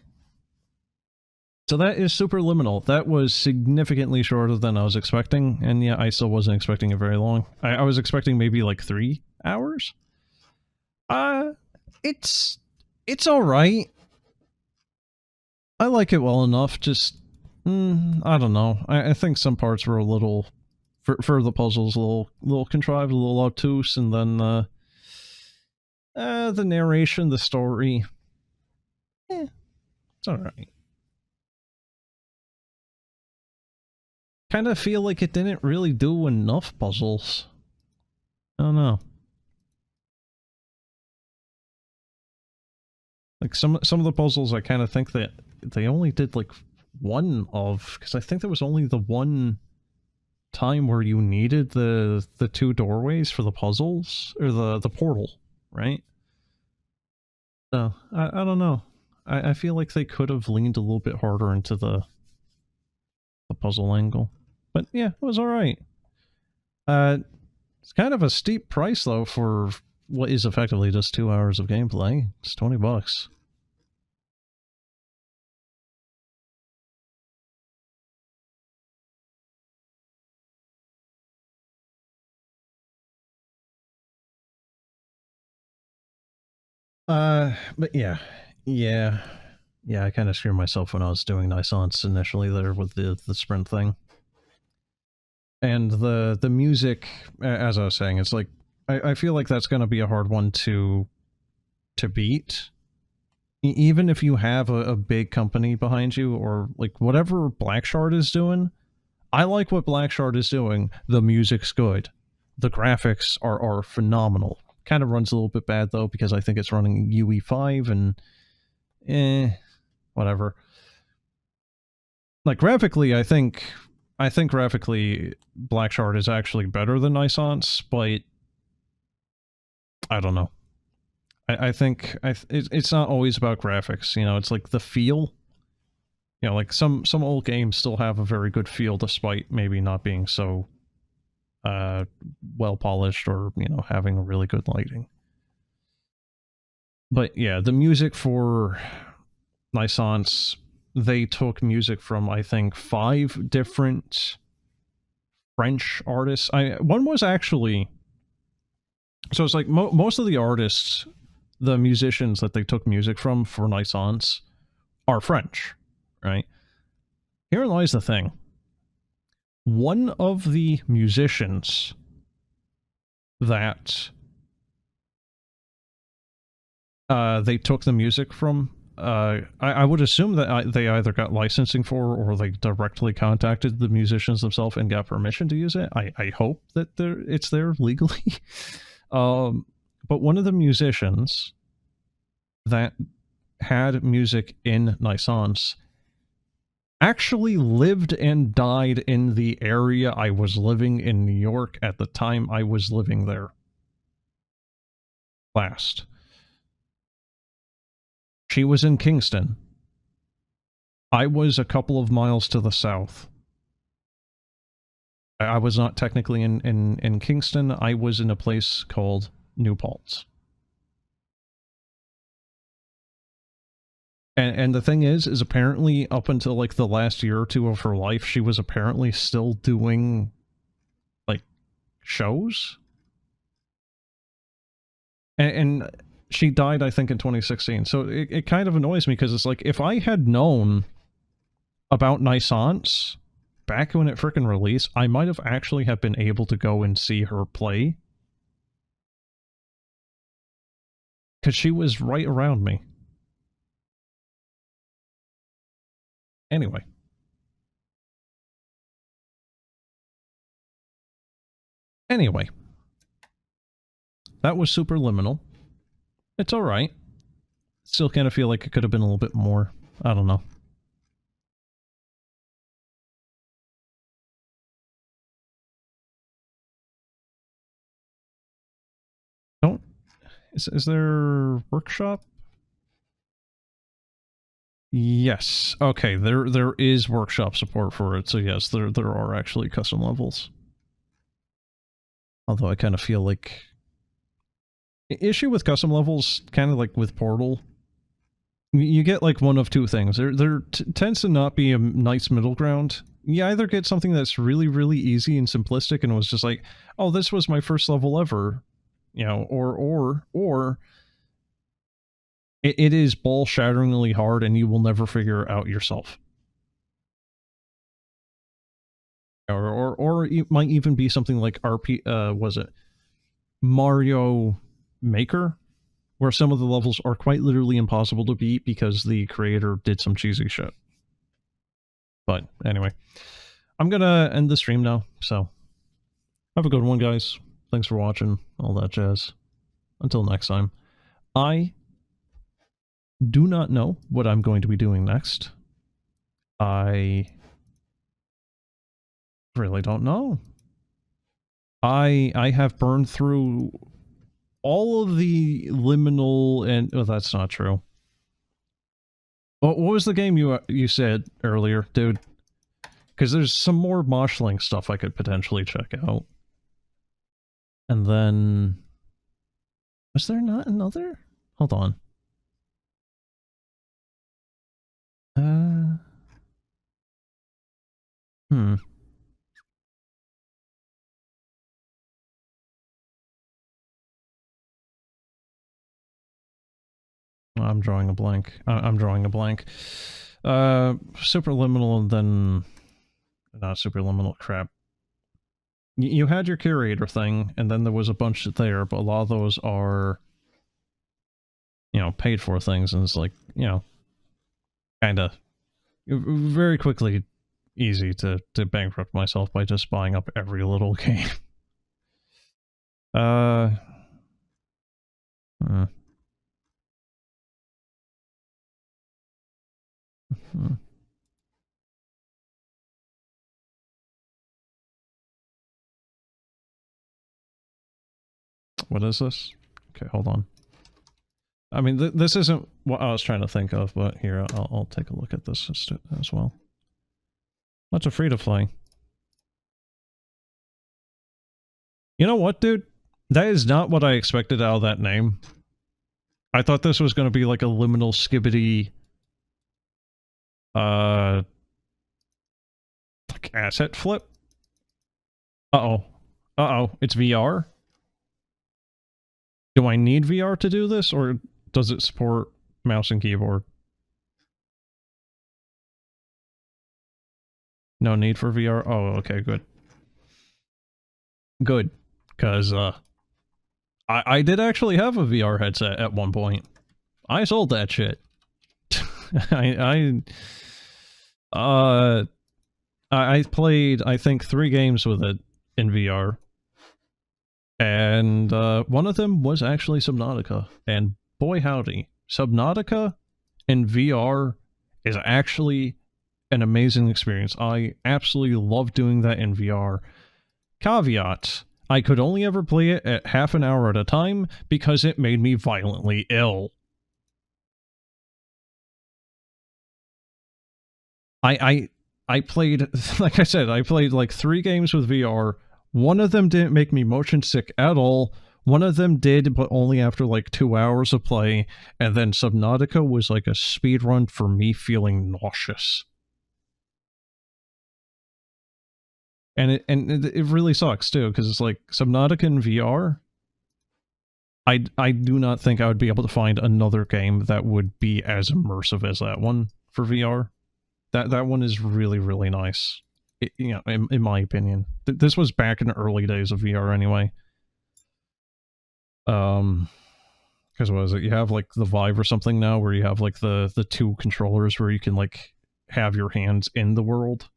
So that is Superliminal. That was significantly shorter than I was expecting, and yeah, I still wasn't expecting it very long. I was expecting maybe like 3 hours? It's alright. I like it well enough, just, I don't know. I think some parts were a little, for the puzzles, a little contrived, a little obtuse, and then, the narration, the story, it's alright. Kind of feel like it didn't really do enough puzzles. I don't know. Like, some of the puzzles, I kind of think that they only did, like, one of... Because I think there was only the one time where you needed the 2 doorways for the puzzles, or the portal, right? So, I don't know. I feel like they could have leaned a little bit harder into the puzzle angle. But, yeah, it was alright. It's kind of a steep price, though, for what is effectively just 2 hours of gameplay. It's $20. But yeah, I kind of screwed myself when I was doing Nisance initially there with the sprint thing. And the music, as I was saying, it's like, I feel like that's going to be a hard one to beat. Even if you have a big company behind you, or like whatever Blackshard is doing, I like what Blackshard is doing. The music's good. The graphics are phenomenal. Kind of runs a little bit bad though, because I think it's running UE5 and whatever. Like graphically, I think graphically Blackshard is actually better than Nisance, but I don't know. I think it's not always about graphics, you know, it's like the feel. You know, like some old games still have a very good feel despite maybe not being so well polished, or, you know, having a really good lighting. But yeah, the music for Nisance, they took music from, I think, 5 different French artists. One was actually, so it's like most of the artists, the musicians that they took music from for Nisance are French, right? Here lies the thing. One of the musicians that they took the music from, I would assume that they either got licensing for, or they directly contacted the musicians themselves and got permission to use it. I hope that it's there legally. But one of the musicians that had music in Nisance actually lived and died in the area I was living in New York at the time I was living there last. She was in Kingston. I was a couple of miles to the south. I was not technically in Kingston. I was in a place called New Paltz. And the thing is apparently up until like the last year or two of her life, she was apparently still doing like shows. And she died, I think, in 2016. So it kind of annoys me because it's like, if I had known about Naissance back when it frickin' released, I might have actually have been able to go and see her play. Because she was right around me. Anyway. That was Superliminal. It's alright. Still kind of feel like it could have been a little bit more. I don't know. Is there workshop? Yes. Okay, there is workshop support for it, so yes, there are actually custom levels. Although I kind of feel like... Issue with custom levels, kind of like with Portal, you get like one of two things. There tends to not be a nice middle ground. You either get something that's really, really easy and simplistic and it was just like, oh, this was my first level ever, you know, or it is ball-shatteringly hard and you will never figure it out yourself. Or it might even be something like was it Mario Maker, where some of the levels are quite literally impossible to beat because the creator did some cheesy shit. But anyway, I'm gonna end the stream now, so have a good one, guys. Thanks for watching, all that jazz. Until next time, I do not know what I'm going to be doing next. I really don't know. I have burned through all of the liminal and... Oh, that's not true. What was the game you said earlier, dude? Because there's some more Moshling stuff I could potentially check out. And then... Was there not another? Hold on. I'm drawing a blank. I'm drawing a blank. Superliminal and then... Not Superliminal, crap. You had your curator thing, and then there was a bunch there, but a lot of those are, you know, paid for things, and it's like, you know, kinda very quickly easy to bankrupt myself by just buying up every little game. What is this? Okay, hold on. I mean, this isn't what I was trying to think of, but here, I'll take a look at this as well. What's a free-to-play? You know what, dude? That is not what I expected out of that name. I thought this was going to be like a liminal skibbity... like asset flip? Uh-oh. Uh-oh, it's VR? Do I need VR to do this, or does it support mouse and keyboard? No need for VR? Oh, okay, good. Good. Because, I did actually have a VR headset at one point. I sold that shit. I played, I think, 3 games with it in VR. And one of them was actually Subnautica. And boy howdy, Subnautica in VR is actually an amazing experience. I absolutely love doing that in VR. Caveat, I could only ever play it at half an hour at a time because it made me violently ill. I played, like I said, I played like 3 games with VR. One of them didn't make me motion sick at all. One of them did, but only after like 2 hours of play, and then Subnautica was like a speed run for me feeling nauseous. And it really sucks too, because it's like Subnautica in VR. I do not think I would be able to find another game that would be as immersive as that one for VR. That one is really, really nice. You know, in my opinion. This was back in the early days of VR anyway. Because what is it? You have like the Vive or something now, where you have like the two controllers where you can like have your hands in the world.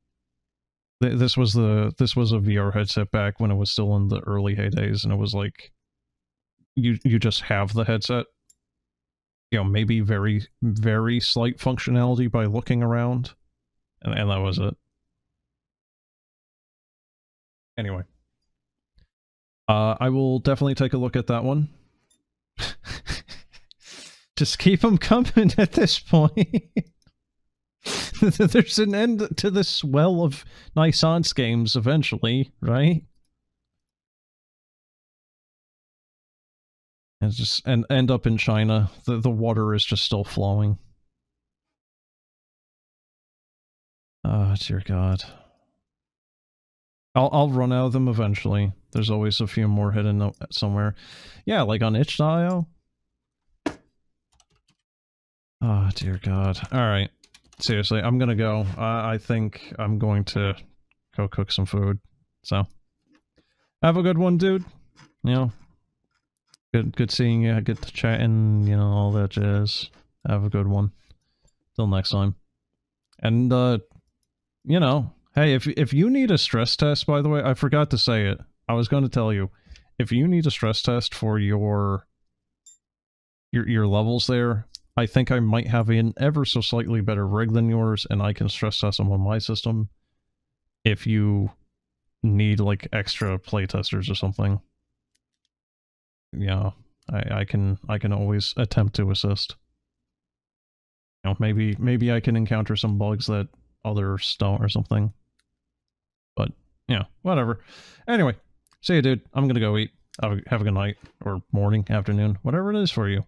This was a VR headset back when it was still in the early heydays, and it was like you just have the headset. You know, maybe very, very slight functionality by looking around, and that was it. Anyway, I will definitely take a look at that one. Just keep them coming at this point. There's an end to this well of Nisance games eventually, right? And just end up in China. The water is just still flowing. Oh, dear God. I'll run out of them eventually. There's always a few more hidden somewhere. Yeah, like on itch.io. Oh, dear God. Alright. Seriously, I'm gonna go. I think I'm going to go cook some food. So, have a good one, dude. You know, good seeing you, good chatting, you know, all that jazz. Have a good one. Till next time. And, you know, hey, if you need a stress test, by the way, I forgot to say it. I was going to tell you. If you need a stress test for your levels there, I think I might have an ever so slightly better rig than yours, and I can stress test them on my system. If you need, like, extra playtesters or something. Yeah, I can always attempt to assist. You know, maybe I can encounter some bugs that others don't or something. But, yeah, whatever. Anyway, see you, dude. I'm gonna go eat. Have a good night, or morning, afternoon, whatever it is for you.